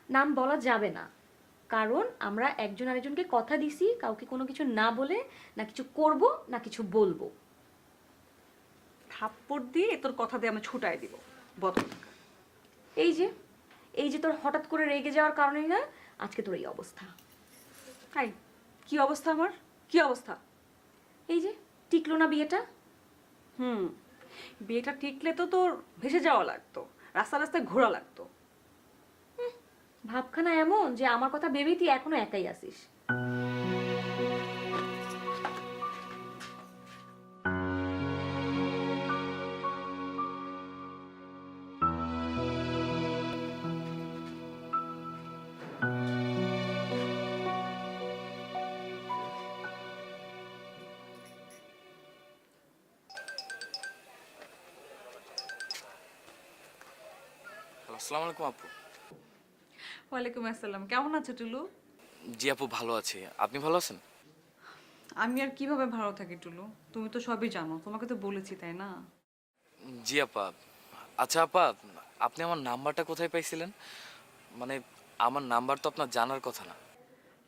Speaker 13: নাম বলা যাবে না, কারণ আমরা একজন আরেকজনকে কথা দিছি কাউকে কোনো কিছু না বলে না কিছু করব না কিছু বলবো।
Speaker 14: থাপ্পড় দিয়ে তোর কথা দিয়ে আমি ছুটাই দিব। বদল।
Speaker 13: এই যে তোর হঠাৎ করে রেগে যাওয়ার কারণেই না আজকে তোর এই অবস্থা।
Speaker 14: হাই, কি অবস্থা আমার? কি অবস্থা?
Speaker 13: এই যে টিকলো না বিয়েটা।
Speaker 14: বিয়েটা টিকলে তো তোর ভেসে যাওয়া লাগতো, রাস্তা রাস্তায় ঘোরা লাগতো।
Speaker 13: ভাবখানা এমন যে আমার কথা ভেবেই তুই এখনো একাই আসিস।
Speaker 7: আসসালামু আলাইকুম আপু।
Speaker 14: ওয়ালাইকুম আসসালাম। কেমন আছো টুলু?
Speaker 7: জি আপু, ভালো আছি। আপনি ভালো আছেন?
Speaker 14: আমি আর কিভাবে ভালো থাকি টুলু, তুমি তো সবই জানো, তোমাকে তো বলেছি তাই না?
Speaker 7: জি আপা। আচ্ছা আপা, আপনি আমার নাম্বারটা কোথায় পাইছিলেন? মানে আমার নাম্বার তো আপনার জানার কথা না।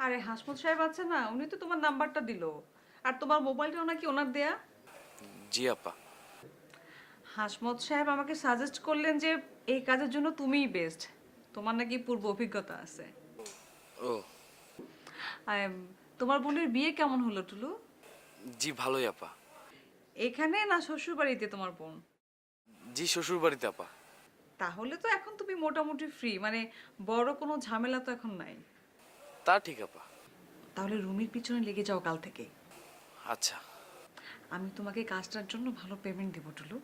Speaker 14: আরে হাসমত সাহেব আছে না, উনি তো তোমার নাম্বারটা দিলো। আর তোমার মোবাইলটাও নাকি ওনার দেয়া।
Speaker 7: জি আপা।
Speaker 14: হাসমত সাহেব আমাকে সাজেস্ট করলেন যে এই কাজের জন্য তুমিই বেস্ট, তোমার নাকি পূর্ব অভিজ্ঞতা আছে।
Speaker 7: ও
Speaker 14: তোমার বোনের বিয়ে কেমন হলো টুলু?
Speaker 7: জি ভালোই আপা।
Speaker 14: এখানে না শ্বশুর বাড়িতে তোমার বোন?
Speaker 7: জি শ্বশুর বাড়িতে আপা।
Speaker 14: তাহলে তো এখন তুমি মোটামুটি ফ্রি, মানে বড় কোনো ঝামেলা তো এখন নাই।
Speaker 7: তা ঠিক আপা।
Speaker 14: তাহলে রুমির পিছনে লেগে যাও কাল থেকে।
Speaker 7: আচ্ছা।
Speaker 14: আমি তোমাকে কাজটার জন্য ভালো পেমেন্ট দেবো টুলু।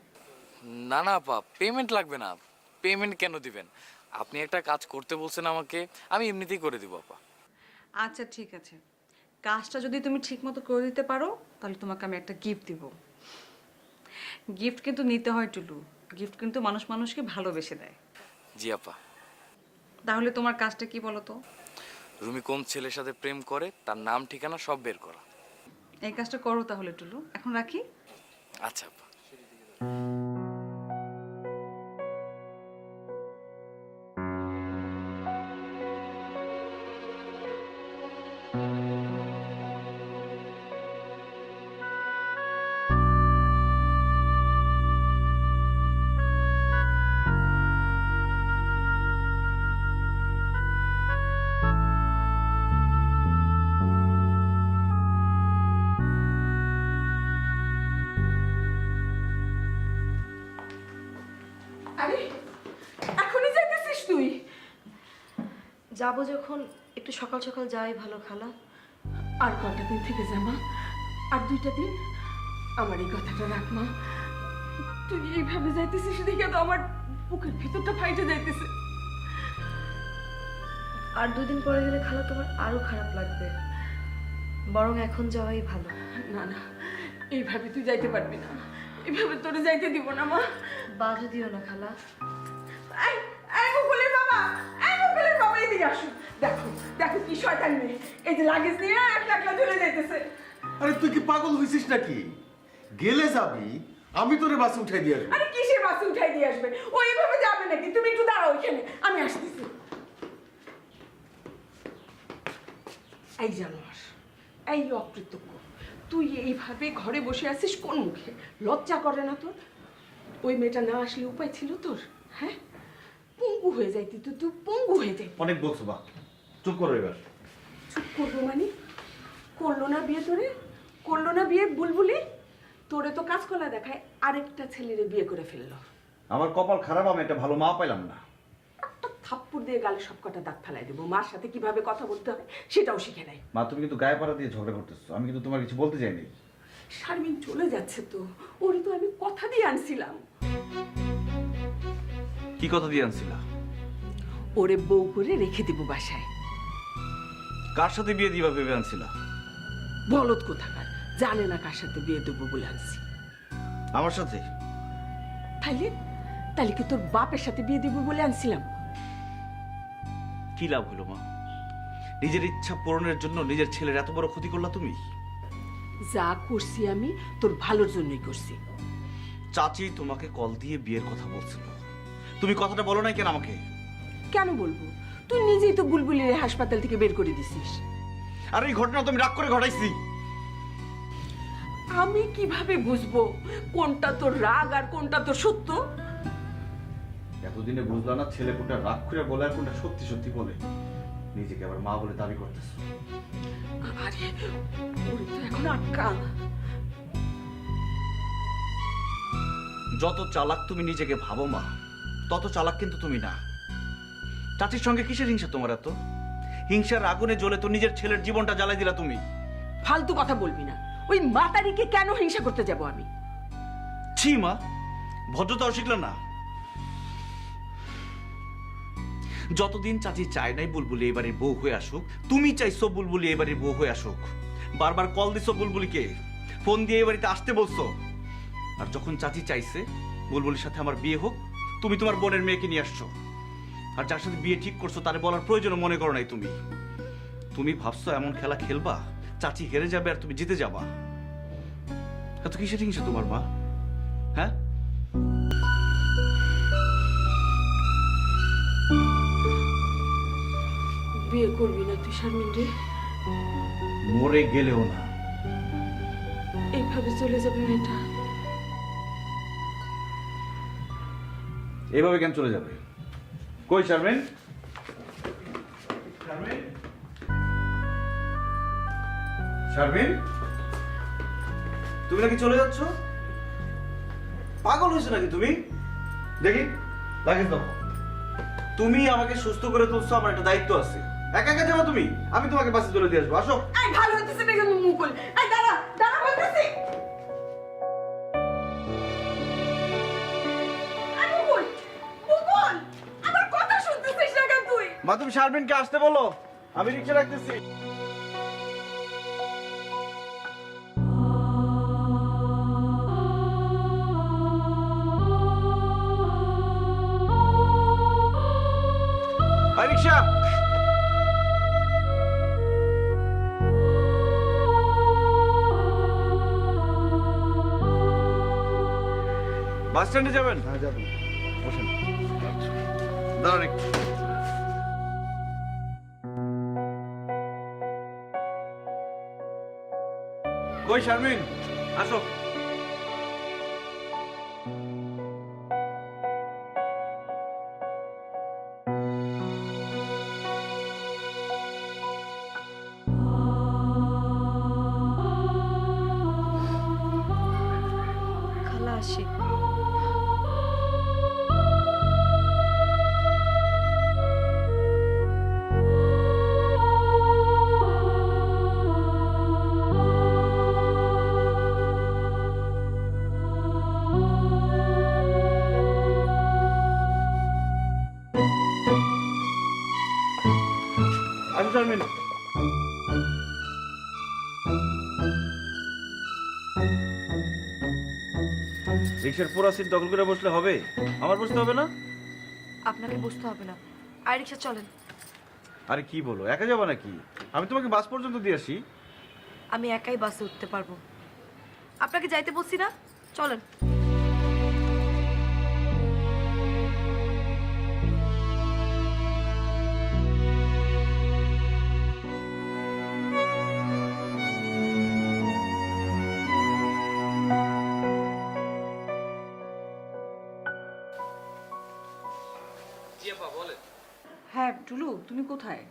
Speaker 7: না না আপা, পেমেন্ট লাগবে না। পেমেন্ট কেন দিবেন? আপনি একটা কাজ করতে বলছেন আমাকে, আমি এমনিতেই করে দিব আপা।
Speaker 14: আচ্ছা ঠিক আছে, কাজটা যদি তুমি ঠিকমতো করে দিতে পারো তাহলে তোমাকে আমি একটা গিফট দিব। গিফট কিন্তু নিতে হয় টুলু, গিফট কিন্তু মানুষ মানুষকে ভালোবেসে দেয়।
Speaker 7: জি আপা।
Speaker 14: তাহলে তোমার কাজটা কি বলো তো?
Speaker 7: রুমি কোন ছেলের সাথে প্রেম করে তার নাম ঠিকানা সব বের করা।
Speaker 14: এই কাজটা করো তাহলে টুলু, এখন রাখি।
Speaker 7: আচ্ছা আপা।
Speaker 11: আরে এখনই যাইতেছিস তুই?
Speaker 2: যাবো যখন একটু সকাল সকাল যাই ভালো খালা।
Speaker 11: আর কটা দিন থেকে যামা, আর 2টা দিন। আমার এই কথাটা রাখ মা। তুই এইভাবে যাইতেছিস দেখে তো আমার বুকের ভিতরটা ফাইটে যাইতেছে।
Speaker 2: আর 2 দিন পরে গেলে খালা তোমার আরো খারাপ লাগবে, বরং এখন যাওয়াই ভালো।
Speaker 11: না না, এইভাবে তুই যাইতে পারবি না, এইভাবে তোরে যাইতে দিব না মা।
Speaker 2: বাধা দিও না খালা।
Speaker 11: এই এই মুকুলের বাবা, এই মুকুলের বাবা, এদিকে আসুন। দেখো দেখো কি শয়তান মেয়ে, এই যে লাগেজ নিয়ে একলা একলা চলে যাইতেছে।
Speaker 3: আরে তুই কি পাগল হয়েছিস নাকি? গেলে যাবি, আমি তোরে বাসে উঠাই দিয়ে আসবো।
Speaker 11: আরে কিসের বাসে উঠাই দিয়ে আসবে? ও এইভাবে যাবে নাকি? তুমি একটু দাঁড়াও এখানে, আমি আসতেছি। এই জানোয়ার, এই অকৃতজ্ঞ, তুই এইভাবে ঘরে বসে আছিস কোন মুখে? লজ্জা করে না তোর? ওই মেয়েটা না আসলে উপায় ছিল তোর? হ্যাঁ, পঙ্গু হয়ে যাইতি তুই পঙ্গু হয়ে যাইতি।
Speaker 3: অনেক বলছো বা, চুপ করো এবার।
Speaker 11: চুপ করবো মানে? করলো না বিয়ে তোরে? করলো না বিয়ে বুলবুলি? তোরে তো কাজকলা দেখায় আরেকটা ছেলেরে বিয়ে করে ফেললো।
Speaker 3: আমার কপাল খারাপ, আমি একটা ভালো মা পাইলাম না।
Speaker 11: একটা থাপ্পড় দিয়ে গালে সব কটা দাঁত ফেলাই দেবো। মার সাথে কিভাবে কথা বলতে হয় সেটাও শিখে নেয়।
Speaker 3: মা তুমি কিন্তু গায়ে পাড়া দিয়ে ঝগড়া করতেছো, আমি কিন্তু তোমার কিছু বলতে চাইনি।
Speaker 11: শারমিন চলে যাচ্ছে তো, ওরে তো আমি কথা দিয়ে আনছিলাম।
Speaker 4: কি কথা দিয়ে আনছিলা?
Speaker 11: ওরে বউ করে রেখে দিব বাসায়।
Speaker 4: কার সাথে বিয়ে দিবা ভেবে আনছিলা?
Speaker 11: বলদ কোথাকার, জানে না কার সাথে বিয়ে দেবো বলে আনছি।
Speaker 4: আমার সাথে?
Speaker 11: তাইলে তাহলে কি তোর বাপের সাথে বিয়ে দেবো বলে আনছিলাম?
Speaker 4: কি লাভ হলো মা? নিজের ইচ্ছা পূরণের জন্য নিজের ছেলের এত বড় ক্ষতি করলা তুমি।
Speaker 11: যা করছি আমি তোর ভালোর জন্যই করছি।
Speaker 4: চাচি তোমাকে কল দিয়ে বিয়ের কথা বলছিল, তুমি কথাটা বলো নাই কেন আমাকে?
Speaker 11: কেন বলবো? তুই নিজেই তো বুলবুলির হাসপাতাল থেকে বের করে দিছিস।
Speaker 4: আর এই ঘটনা তুমি রাগ করে ঘটাইছি।
Speaker 11: আমি কিভাবে বুঝবো কোনটা তোর রাগ আর কোনটা তোর সত্য?
Speaker 3: এতদিনে বুঝলা না ছেলে কোনটা রাগ করে বলে আর কোনটা সত্যি সত্যি বলে?
Speaker 4: নিজেকে আবার মা বলে দাবি করতেছো।
Speaker 11: আরে ওরে তো এখন আটকা।
Speaker 4: যত চালাক তুমি নিজেকে ভাবো মা, তত চালাক কিন্তু তুমি না। চাচির সঙ্গে কিসের হিংসা তোমার এত? হিংসার আগুনে জ্বলে তো নিজের ছেলের জীবনটা জ্বালাই দিলা তুমি।
Speaker 11: ফালতু কথা বলবি না। ওই মাতারিকে কেন হিংসা করতে যাব আমি?
Speaker 4: ছি মা, ভদ্রতাও শিখলে না। যতদিন চাচি চায় নাই বুলবুলি এবারে বউ হয়ে আসুক, তুমি চাইছো বুলবুলি এবারে বউ হয়ে আসুক। বারবার কল দিছো বুলবুলিকে, ফোন দিয়ে এ বাড়িতে আসতে বলছো। আর যখন চাচি চাইছে বুলবুলির সাথে আমার বিয়ে হোক, তুমি তোমার বোনের মেয়েকে নিয়ে আসছো। আর যার সাথে বিয়ে ঠিক করছো তারে বলার প্রয়োজন মনে করো নাই তুমি। তুমি ভাবছো এমন খেলা খেলবা চাচি হেরে যাবে আর তুমি জিতে যাবা? এত কিসের হিংসা তোমার মা? হ্যাঁ,
Speaker 11: বিয়ে করবি না তুই শারমিন রে?
Speaker 4: মরে গেলেও না।
Speaker 11: এইভাবে চলে যাবে মেয়েটা?
Speaker 4: এভাবে কেন চলে যাবে? কই শারমিন? শারমিন, তুমি নাকি চলে যাচ্ছ? পাগল হয়েছে নাকি তুমি? দেখি লাগেজ দাও। তুমি আমাকে সুস্থ করে তুলছো, আমার একটা দায়িত্ব আছে। একা একা যাবো তুমি? আমি তোমাকে বাসে চলে দিয়ে আসবো। আসো।
Speaker 11: এই ভালো হইতেছে না কিন্তু মুকুল। এই দাঁড়া দাঁড়া বলতেছি। এই মুকুল, মুকুল, আমার কথা শুনতেছিস না কেন তুই?
Speaker 4: মা, তুমি শারমিনকে আসতে বলো, আমি রিকশা রাখতেছি। রিকশা, বাস স্ট্যান্ডে যাবেন?
Speaker 3: হ্যাঁ যাবেন।
Speaker 4: বসেন। দাঁড়ান একটু। কই শারমিন, আসো।
Speaker 5: খালা আসি।
Speaker 4: আসো শারমিন। রিক্সার পুরা সিট দখল করে বসলে হবে? আমার বসতে হবে না?
Speaker 5: আপনাকে বসতে হবে না, আর রিক্সা চলেন।
Speaker 4: আরে কি বলো, একা যাবো নাকি? আমি তোমাকে বাস পর্যন্ত দিয়ে আসি।
Speaker 5: আমি একাই বাসে উঠতে পারবো। আপনাকে যাইতে বলছি না, চলেন।
Speaker 14: হ্যাঁ টুলু, তুমি কোথায়?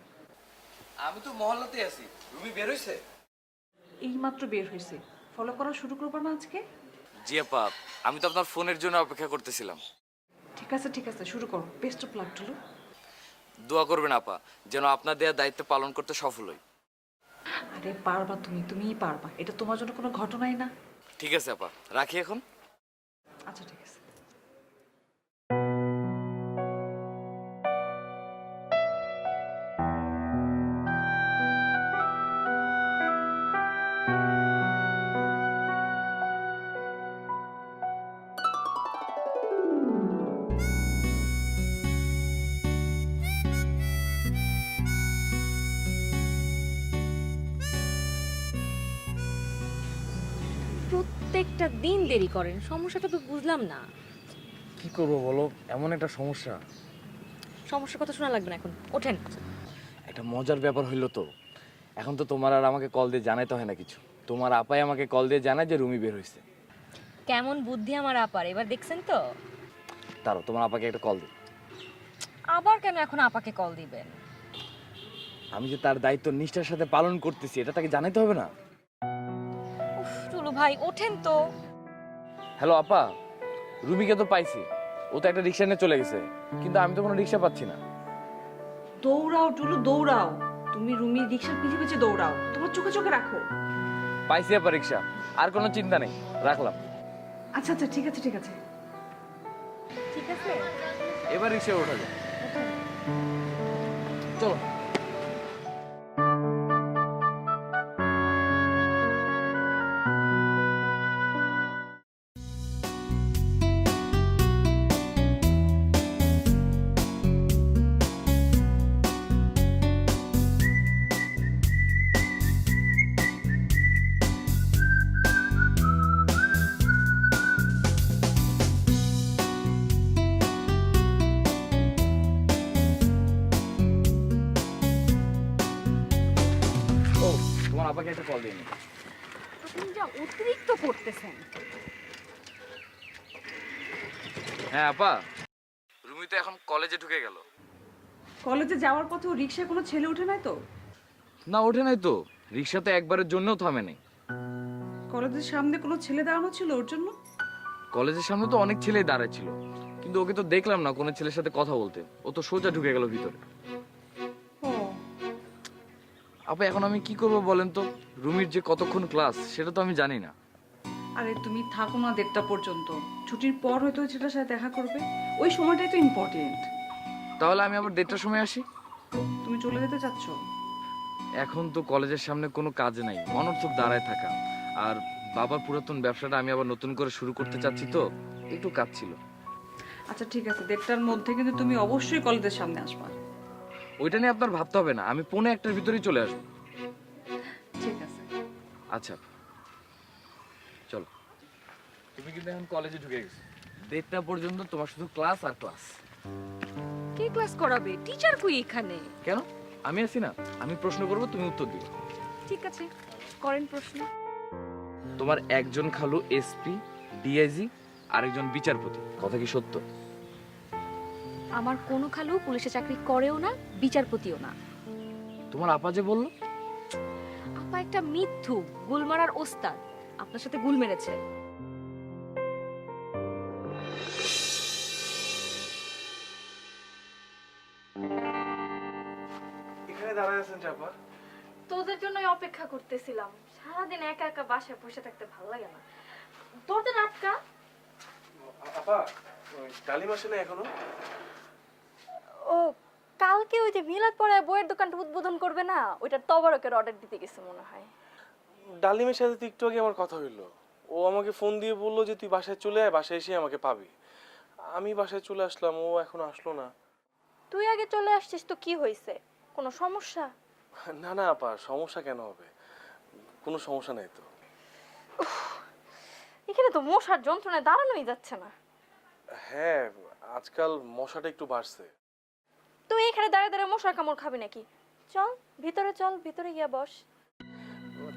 Speaker 7: আমি তো মহল্লাতে আছি। রুমি বের হইছে?
Speaker 14: এইমাত্র বের হয়েছে। ফলো করা শুরু করবো না আজকে?
Speaker 7: জি আপা, আমি তো আপনার ফোনের জন্য অপেক্ষা করতেছিলাম।
Speaker 14: ঠিক আছে, শুরু করো। বেস্ট অফ লাক টুলু।
Speaker 7: দোয়া করবেন আপা, যেন আপনার দেয়া দায়িত্ব পালন করতে সফল হই।
Speaker 14: আরে পারবা তুমি, তুমিই পারবা। এটা তোমার জন্য কোনো ঘটনাই না।
Speaker 7: ঠিক আছে আপা, রাখি এখন।
Speaker 14: আচ্ছা ঠিক আছে।
Speaker 13: প্রত্যেকটা দিন দেরি করেন, সমস্যাটা তো বুঝলাম না।
Speaker 9: কি করবো বলো, এমন একটা সমস্যা।
Speaker 13: সমস্যার কথা শোনা লাগবে না, এখন ওঠেন।
Speaker 7: একটা মজার ব্যাপার হইলো তো, এখন তো তোমার আর আমাকে কল দিয়ে জানাইতে হয় না কিছু। তোমার আপাই আমাকে কল দিয়ে জানায় যে রুমি বের হয়েছে।
Speaker 13: কেমন বুদ্ধি আমার আপার, এবার দেখছেন তো?
Speaker 7: তারও তোমার আপাকে একটা কল দিই।
Speaker 13: আবার কেন এখন আপাকে কল দিবেন?
Speaker 7: আমি যে তার দায়িত্ব নিষ্ঠার সাথে পালন করতেছি এটা তাকে জানাতে হবে না?
Speaker 13: উফ টুলু ভাই ওঠেন তো।
Speaker 7: হ্যালো আপা, রুবিকে তো পাইছি, ও তো একটা রিক্সা নিয়ে চলে গেছে, কিন্তু আমি তো কোনো রিক্সা পাচ্ছি না।
Speaker 11: দৌড়াও টুলু দৌড়াও, তুমি রুমির রিক্সার পিছে পিছে দৌড়াও, তোমার চোখে চোখে রাখো।
Speaker 7: পাইছি আপা রিক্সা, আর কোনো চিন্তা নেই, রাখলাম।
Speaker 11: আচ্ছা আচ্ছা ঠিক আছে ঠিক আছে।
Speaker 13: ঠিক আছে
Speaker 7: এবার রিক্সায় ওঠা যায়, চলো। ও তোমার আপাকে একটা কল দিইনি।
Speaker 13: আপনি যা অতিরিক্ত করতেছেন।
Speaker 7: হ্যাঁ আপা, রুমি তো এখন কলেজে ঢুকে গেল।
Speaker 11: কলেজে যাওয়ার পথেও রিক্সায় কোনো ছেলে ওঠে নাই তো?
Speaker 7: না ওঠে নাই তো, রিক্সাতে একবারের জন্যও থামে নাই।
Speaker 11: কলেজের সামনে কোনো ছেলে দাঁড়ানো ছিল ওর জন্য?
Speaker 7: কলেজের সামনে তো অনেক ছেলেই দাঁড়ায় ছিল, কিন্তু ওকে তো দেখলাম না কোনো ছেলের সাথে কথা বলতে, ও তো সোজা ঢুকে গেল ভিতরে।
Speaker 11: ও
Speaker 7: আপা এখন আমি কি করব বলেন তো, রুমির যে কতক্ষণ ক্লাস সেটা তো আমি জানি না।
Speaker 14: আরে তুমি থাকো না 1:30 পর্যন্ত, ছুটির পর হয়তো ওই ছেলেটার সাথে দেখা করবে, ওই সময়টাই তো ইম্পর্টেন্ট।
Speaker 7: তাহলে আমি আবার 1:30টার সময় আসি।
Speaker 14: তুমি চলে যেতে চাচ্ছ?
Speaker 7: এখন তো কলেজের সামনে কোনো কাজ নাই, অনর্থক দাঁড়ায় থাকা, আর বাবার পুরাতন ব্যবসাটা আমি আবার নতুন করে শুরু করতে চাচ্ছি, তো একটু কাজ ছিল।
Speaker 14: আচ্ছা ঠিক আছে, 1:30টার মধ্যে কিন্তু তুমি অবশ্যই কলেজের সামনে আসবা।
Speaker 7: ওইটা নিয়ে আপনার ভাবতে হবে না, আমি 1:45টার ভিতরেই চলে আসবো।
Speaker 14: ঠিক আছে।
Speaker 7: আচ্ছা চলো, তুমি কিন্তু এখন কলেজে ঢুকে গেছো, 1:30টা পর্যন্ত তোমার শুধু ক্লাস আর ক্লাস।
Speaker 13: কে ক্লাস করাবে? টিচার কই এখানে?
Speaker 7: কেন? আমি আছি না, আমি প্রশ্ন করবো তুমি উত্তর দিও।
Speaker 13: ঠিক আছে করেন প্রশ্ন।
Speaker 7: তোমার একজন খালু এসপি, ডিআইজি, আরেকজন বিচারপতি, কথা কি সত্য?
Speaker 13: আমার কোনো খালু পুলিশে চাকরি করেও না, বিচারপতিও না।
Speaker 7: তোমার আপা যে বললো?
Speaker 13: আপা একটা মিথ্যু, গুল মারার ওস্তাদ, আপনার সাথে গুল মেরেছে।
Speaker 8: এখানে দাঁড়ায় আছেন চাপা?
Speaker 2: তোদের জন্যই অপেক্ষা করতেছিলাম, সারাদিন একা একা বাসায় বসে থাকতে ভালো লাগে না। তোদের আটকা।
Speaker 8: আপা ডালিম আসে না এখনো?
Speaker 2: ও কালকে ওই যে মিলাদ পড়ে বইয়ের দোকানটা উদ্বোধন করবে না, ওইটা তবারকের অর্ডার দিতে গেছে মনে হয়।
Speaker 8: ডালিমের সাথে তো একটু আগে আমার কথা হইলো, ও আমাকে ফোন দিয়ে বললো যে তুই বাসায় চলে আয়, বাসায় এসে আমাকে পাবি। আমি বাসায় চলে আসলাম, ও এখনো আসলো না।
Speaker 2: তুই আগে চলে আসছিস তো কি হয়েছে, কোনো সমস্যা?
Speaker 8: না না আপা, সমস্যা কেন হবে, কোনো সমস্যা নেই তো।
Speaker 2: এখানে তো মশার যন্ত্রণায় দাঁড়ানোই যাচ্ছে না।
Speaker 8: হ্যাঁ আজকাল মশাটা একটু বাড়ছে।
Speaker 2: তুই এখানে দাঁড়িয়ে দাঁড়িয়ে মশার কামড় খাবি নাকি? চল ভিতরে, চল ভিতরে গিয়া বস।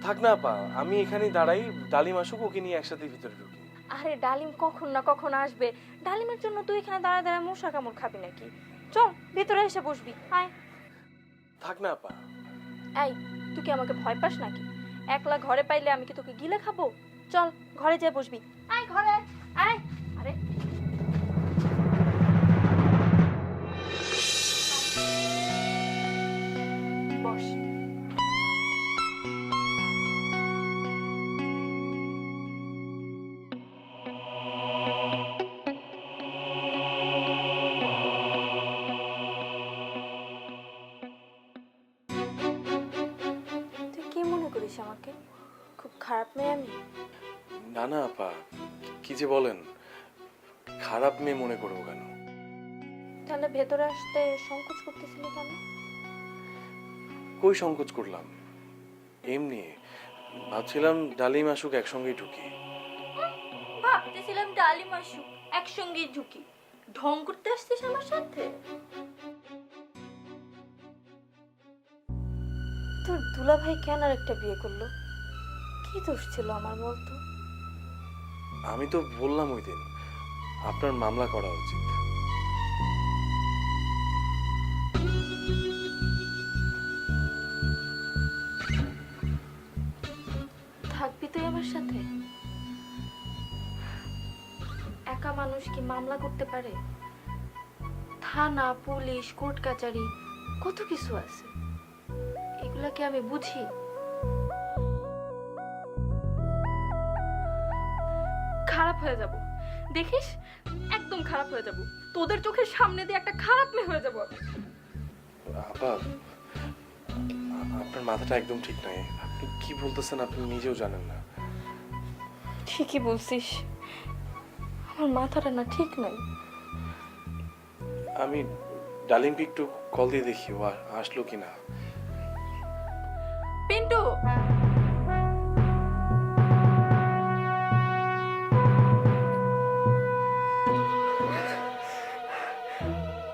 Speaker 8: থাক না আপা, আমি এখানেই দাঁড়াই, ডালিম আসুক, ওকে নিয়ে একসাথে ভিতরে ঢুকি।
Speaker 2: আরে ডালিম কখন না কখন আসবে, ডালিমের জন্য তুই এখানে দাঁড়ায় দাঁড়ায় মশা কামড় খাবি নাকি? চল ভিতরে এসে বসবি, আয়।
Speaker 8: থাক না আপা।
Speaker 2: এই তুই কি আমাকে ভয় পাস নাকি? একলা ঘরে পাইলে আমি কি তোকে গিলে খাবো? চল ঘরে যেয়ে বসবি, আয় ঘরে আয়। আরে বস। তুই কি মনে করিস আমাকে? খুব খারাপ মেয়ে আমি?
Speaker 8: না না আপা, কি যে বলেন, খারাপ মেয়ে মনে করবো কেন?
Speaker 2: তাহলে ভেতরে আসতে সংকোচ করতেছিলি কেন?
Speaker 8: কই সংকোচ করলাম, এমনি ভাবছিলাম ডালিম আসুক একসঙ্গেই ঢুকি।
Speaker 2: ভাবতেছিলাম ডালিম আসুক একসঙ্গেই ঢুকি। ঢং করতে আসছিস আমার সাথে? তোর দুলাভাই কেন আর একটা বিয়ে করলো? কি দোষ ছিল আমার বলতো?
Speaker 8: আমি তো বললাম ওই দিন আপনার মামলা করা উচিত।
Speaker 2: সাথে? একা মানুষ কি মামলা করতে পারে? থানা, পুলিশ, কোর্ট কাচারি কত কিছু আছে, এগুলা কি আমি বুঝি? খারাপ হয়ে যাব, দেখিস, একদম খারাপ হয়ে যাব। তোদের চোখের সামনে দিয়ে একটা খারাপ মেয়ে হয়ে যাব আমি।
Speaker 8: আপা, আপনার মাথাটা একদম ঠিক নাই। আপনি কি বলতেছেন আপনি নিজেও জানেন না।
Speaker 2: ঠিকই বলছিস, আমার মাথাটা না ঠিক নাই।
Speaker 8: আমি ডালিমকে একটু কল দিয়ে দেখি ও আসলো কিনা।
Speaker 2: পিন্টু,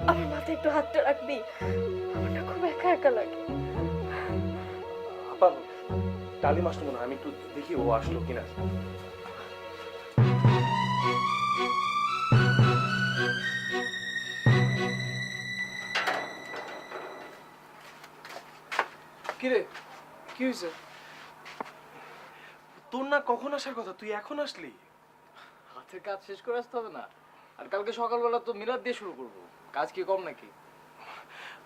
Speaker 2: আমার মাথায় একটু হাতটা রাখবি, আমার না খুব একা একা লাগে।
Speaker 8: আপা, ডালিম আসলো মনে হয়, আমি একটু দেখি ও আসলো কিনা। কিরে, কি হয়েছে? তোর না কখন আসার কথা, তুই এখন আসলি?
Speaker 7: হাতের কাজ শেষ করে আসতে হবে না? আর কালকে সকালবেলা তো মিলাদ দিয়ে শুরু করবো, কাজ কি কম নাকি?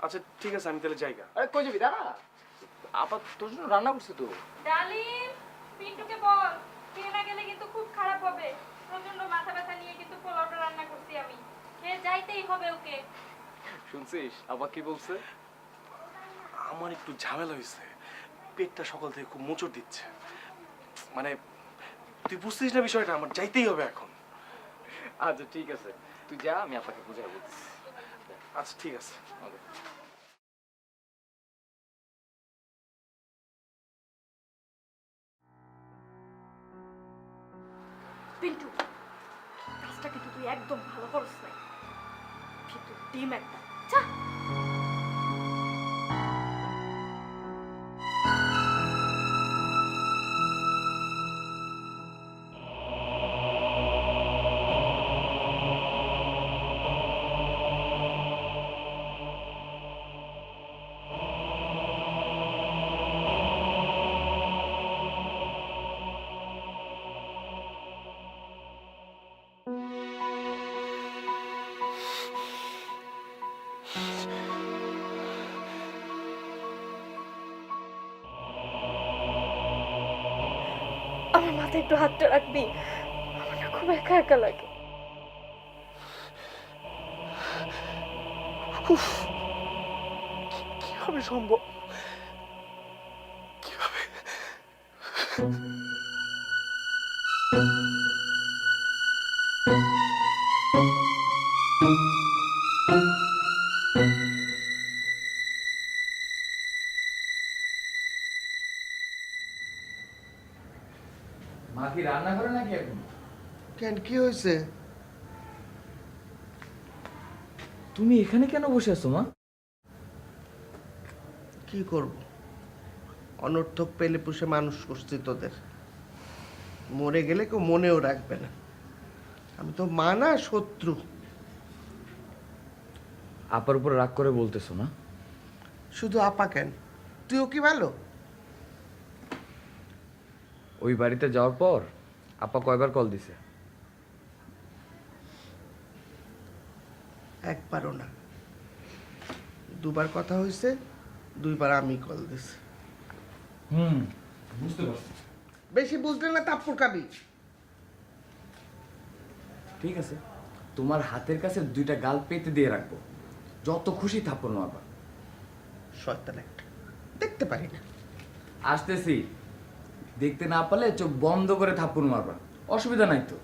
Speaker 8: আচ্ছা ঠিক আছে, আমি তাহলে যাইগা।
Speaker 7: আরে কই যাবি, দাঁড়া। আপা তোর জন্য রান্না করছে তো।
Speaker 2: ডালিম, পিন্টুকে বল, খেয়ে না গেলে কিন্তু খুব খারাপ হবে। প্রচন্ড মাথা ব্যথা নিয়ে কিন্তু পোলাওটা রান্না করছি আমি, খেয়ে যাইতেই হবে ওকে।
Speaker 7: শুনছিস আপা কি বলছে?
Speaker 8: আমার একটু ঝামেলা হয়েছে, পেটটা সকাল থেকে খুব মোচড় দিচ্ছে। মানে তুই বুঝছিস না বিষয়টা, আমার যাইতেই হবে এখন।
Speaker 7: আচ্ছা ঠিক আছে, তুই যা, আমি আপাকে বুঝাই বলতেছি।
Speaker 8: আচ্ছা ঠিক আছে।
Speaker 2: পিন্টু, কাজটা কিন্তু তুই একদম ভালো করছ নাই। কিন্তু ডিম একটা যা। আমার মাথায় একটু হাতটা রাখবি, আমার না খুব একা একা লাগে।
Speaker 8: কিভাবে সম্ভব? কিভাবে?
Speaker 7: মা কি রান্না করে নাকি এখন?
Speaker 10: কেন, কি হয়েছে?
Speaker 7: তুমি এখানে কেন বসে আছো মা?
Speaker 10: কি করব, অনর্থক পেলে পুষে মানুষ করছি তোদের, মরে গেলে কেউ মনেও রাখবে না। আমি তো মা না, শত্রু।
Speaker 7: আপার উপর রাগ করে বলতেছো না?
Speaker 10: শুধু আপা কেন, তুইও কি ভালো?
Speaker 7: ওই বাড়িতে যাওয়ার পর আপা কয়বার কল দিছে?
Speaker 10: একবারও না, দুবার কথা হয়েছে, দুইবার আমি কল দিছি।
Speaker 7: বুঝতে পারছি।
Speaker 10: বেশি বুঝলে না তাপ্পুর খাবি।
Speaker 7: ঠিক আছে, তোমার হাতের কাছে দুইটা গাল পেতে দিয়ে রাখবো, যত খুশি থাপ্পড় মারবা।
Speaker 10: শয়তান একটা, দেখতে পারি না।
Speaker 7: আসতেছি, দেখতে না পারলে চোখ বন্ধ করে থাপ্পড় মারবা, অসুবিধা নাই তো।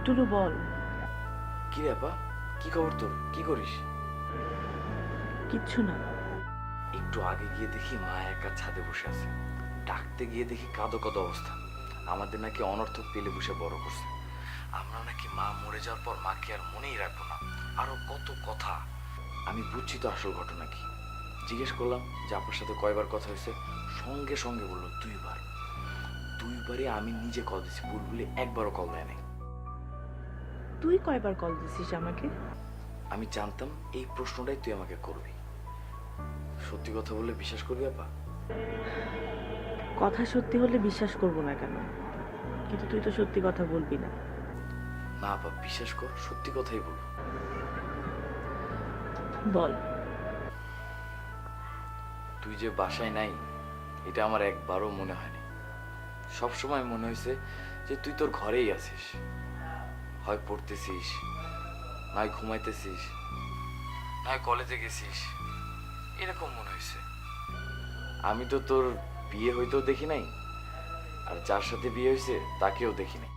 Speaker 12: টুলু বল।
Speaker 7: কি রে আপা, কি খবর তোর? কি করিস?
Speaker 12: কিচ্ছু না।
Speaker 7: একটু আগে গিয়ে দেখি মা একা ছাদে বসে আছে, ডাকতে গিয়ে দেখি কাঁদো কাঁদো অবস্থা। আমাদের নাকি অনর্থক পেলে বসে বড় করছে, আমরা নাকি মা মরে যাওয়ার পর মাকে আর মনেই রাখবো না, আরো কত কথা। আমি বুঝছি তো আসল ঘটনা কি। জিজ্ঞেস করলাম যে আপনার সাথে কয়বার কথা হয়েছে, সঙ্গে সঙ্গে বললো 2বার। 2বারই আমি নিজে কল দিছি, বুলবুলি একবারও কল দেয় নাই।
Speaker 12: তুই কয়বার কল দিছিস আমাকে?
Speaker 7: আমি জানতাম এই প্রশ্নটাই তুই আমাকে করবি। সত্যি কথা বললে বিশ্বাস করবি আপা?
Speaker 12: কথা সত্যি হলে বিশ্বাস করব না কেন, কিন্তু তুই তো সত্যি কথা বলবি না।
Speaker 7: না আপা, বিশ্বাস কর, সত্যি কথাই বলবো।
Speaker 12: বল।
Speaker 7: তুই যে বাসায় নাই এটা আমার একবারও মনে হয়নি। সব সময় মনে হয়েছে যে তুই তোর ঘরেই আছিস, হয় পড়তেছিস, নয় ঘুমাইতেছিস, নয় কলেজে গেছিস, এরকম মনে হয়েছে। আমি তো তোর বিয়ে হইতেও দেখি নাই, আর যার সাথে বিয়ে হয়েছে তাকেও দেখি নাই।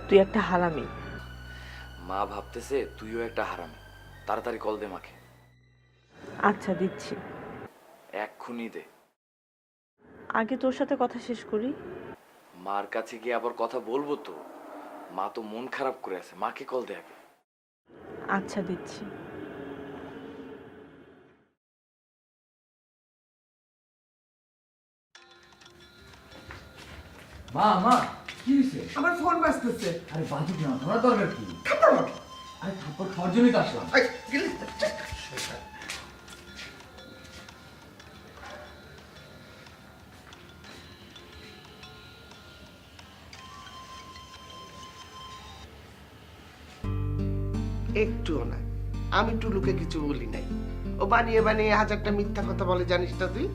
Speaker 12: তুই একটা হারামি।
Speaker 7: মা ভাবতেছে তুইও একটা হারামি। তাড়াতাড়ি কল দে মাকে।
Speaker 12: আচ্ছা দিচ্ছি।
Speaker 7: এক্ষুনি দে।
Speaker 12: আগে তোর সাথে কথা শেষ করি।
Speaker 7: মার কাছে গিয়ে আবার কথা বলবো তো? মা তো মন খারাপ করে আছে, মাকে কল দে আগে।
Speaker 12: আচ্ছা দিচ্ছি।
Speaker 7: মা মা কি হয়েছে?
Speaker 10: আমার ফোন বাজতেছে।
Speaker 7: আরে বাজু না, ধরা দরকার কি? আরে থাপ্পড় খাওয়ার জন্যই তো আসলাম।
Speaker 10: একটুও না, আমি টুলুকে কিছু বলি নাই। ও বানিয়ে বানিয়ে হাজারটা মিথ্যা কথা বলে, জানিস না তুই?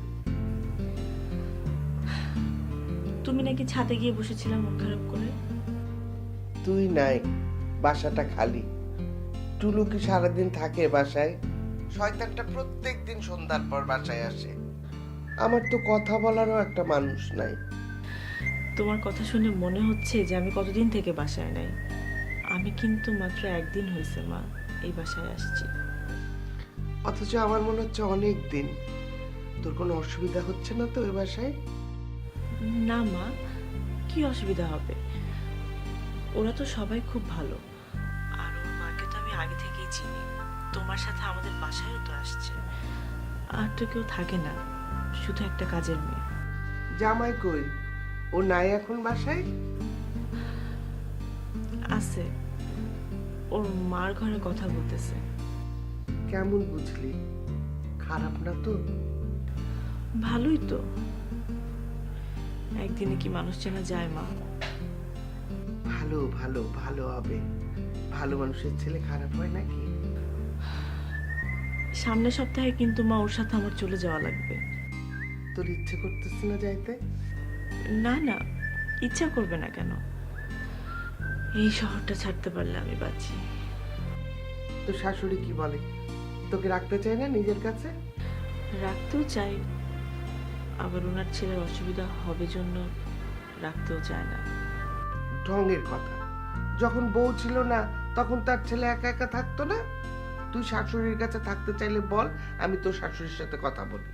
Speaker 12: তুমি নাকি ছাদে গিয়ে বসেছিলাম মন খারাপ করে।
Speaker 10: তুই নাই, বাসাটা খালি। টুলু কি সারাদিন থাকে বাসায়? শয়তানটা প্রত্যেক দিন সন্ধ্যার পর বাসায় আসে। আমার তো কথা বলারও একটা মানুষ নাই।
Speaker 12: তোমার কথা শুনে মনে হচ্ছে যে আমি কতদিন থেকে বাসায় নাই। আমি কিন্তু মাত্র একদিন হয়েছে মা এই বাসায় আসছি।
Speaker 10: অথচ আমার মনে হচ্ছে অনেক দিন। তোর কোনো অসুবিধা হচ্ছে না তো ওই বাসায়?
Speaker 12: না মা, কি অসুবিধা হবে? ওরা তো সবাই খুব ভালো, আর ওর মাকে তো আমি আগে থেকেই চিনি। তোমার সাথে আমাদের বাসায়ও তো আসছে। আর তো কেউ থাকে না, শুধু একটা কাজের মেয়ে।
Speaker 10: জামাই কই? ও নাই এখন বাসায়?
Speaker 12: আছে, ওর মার ঘরে কথা বলতেছে।
Speaker 10: কেমন বুঝলি? খারাপ না তো?
Speaker 12: ভালোই তো। একদিনে কি মানুষ চেনা যায় মা?
Speaker 10: ভালো ভালো ভালো হবে। ভালো মানুষের ছেলে খারাপ হয় নাকি?
Speaker 12: সামনের সপ্তাহে কিন্তু মা ওর সাথে আমার চলে যাওয়া লাগবে।
Speaker 10: তোর ইচ্ছে করতেছে না যাইতে?
Speaker 12: না না, ইচ্ছা করবে না কেন? এই শহরটা ছাড়তে পারলে আমি বাঁচি।
Speaker 10: তোর শাশুড়ি কি বলে? তোকে রাখতে চায় না নিজের কাছে?
Speaker 12: রাখতেও চাই, আবার ওনার ছেলের অসুবিধা হবে জন্য রাখতেও চায় না।
Speaker 10: ঢঙের কথা। যখন বউ ছিল না তখন তার ছেলে একা একা থাকতো না? তুই শাশুড়ির কাছে থাকতে চাইলে বল, আমি তোর শাশুড়ির সাথে কথা বলি।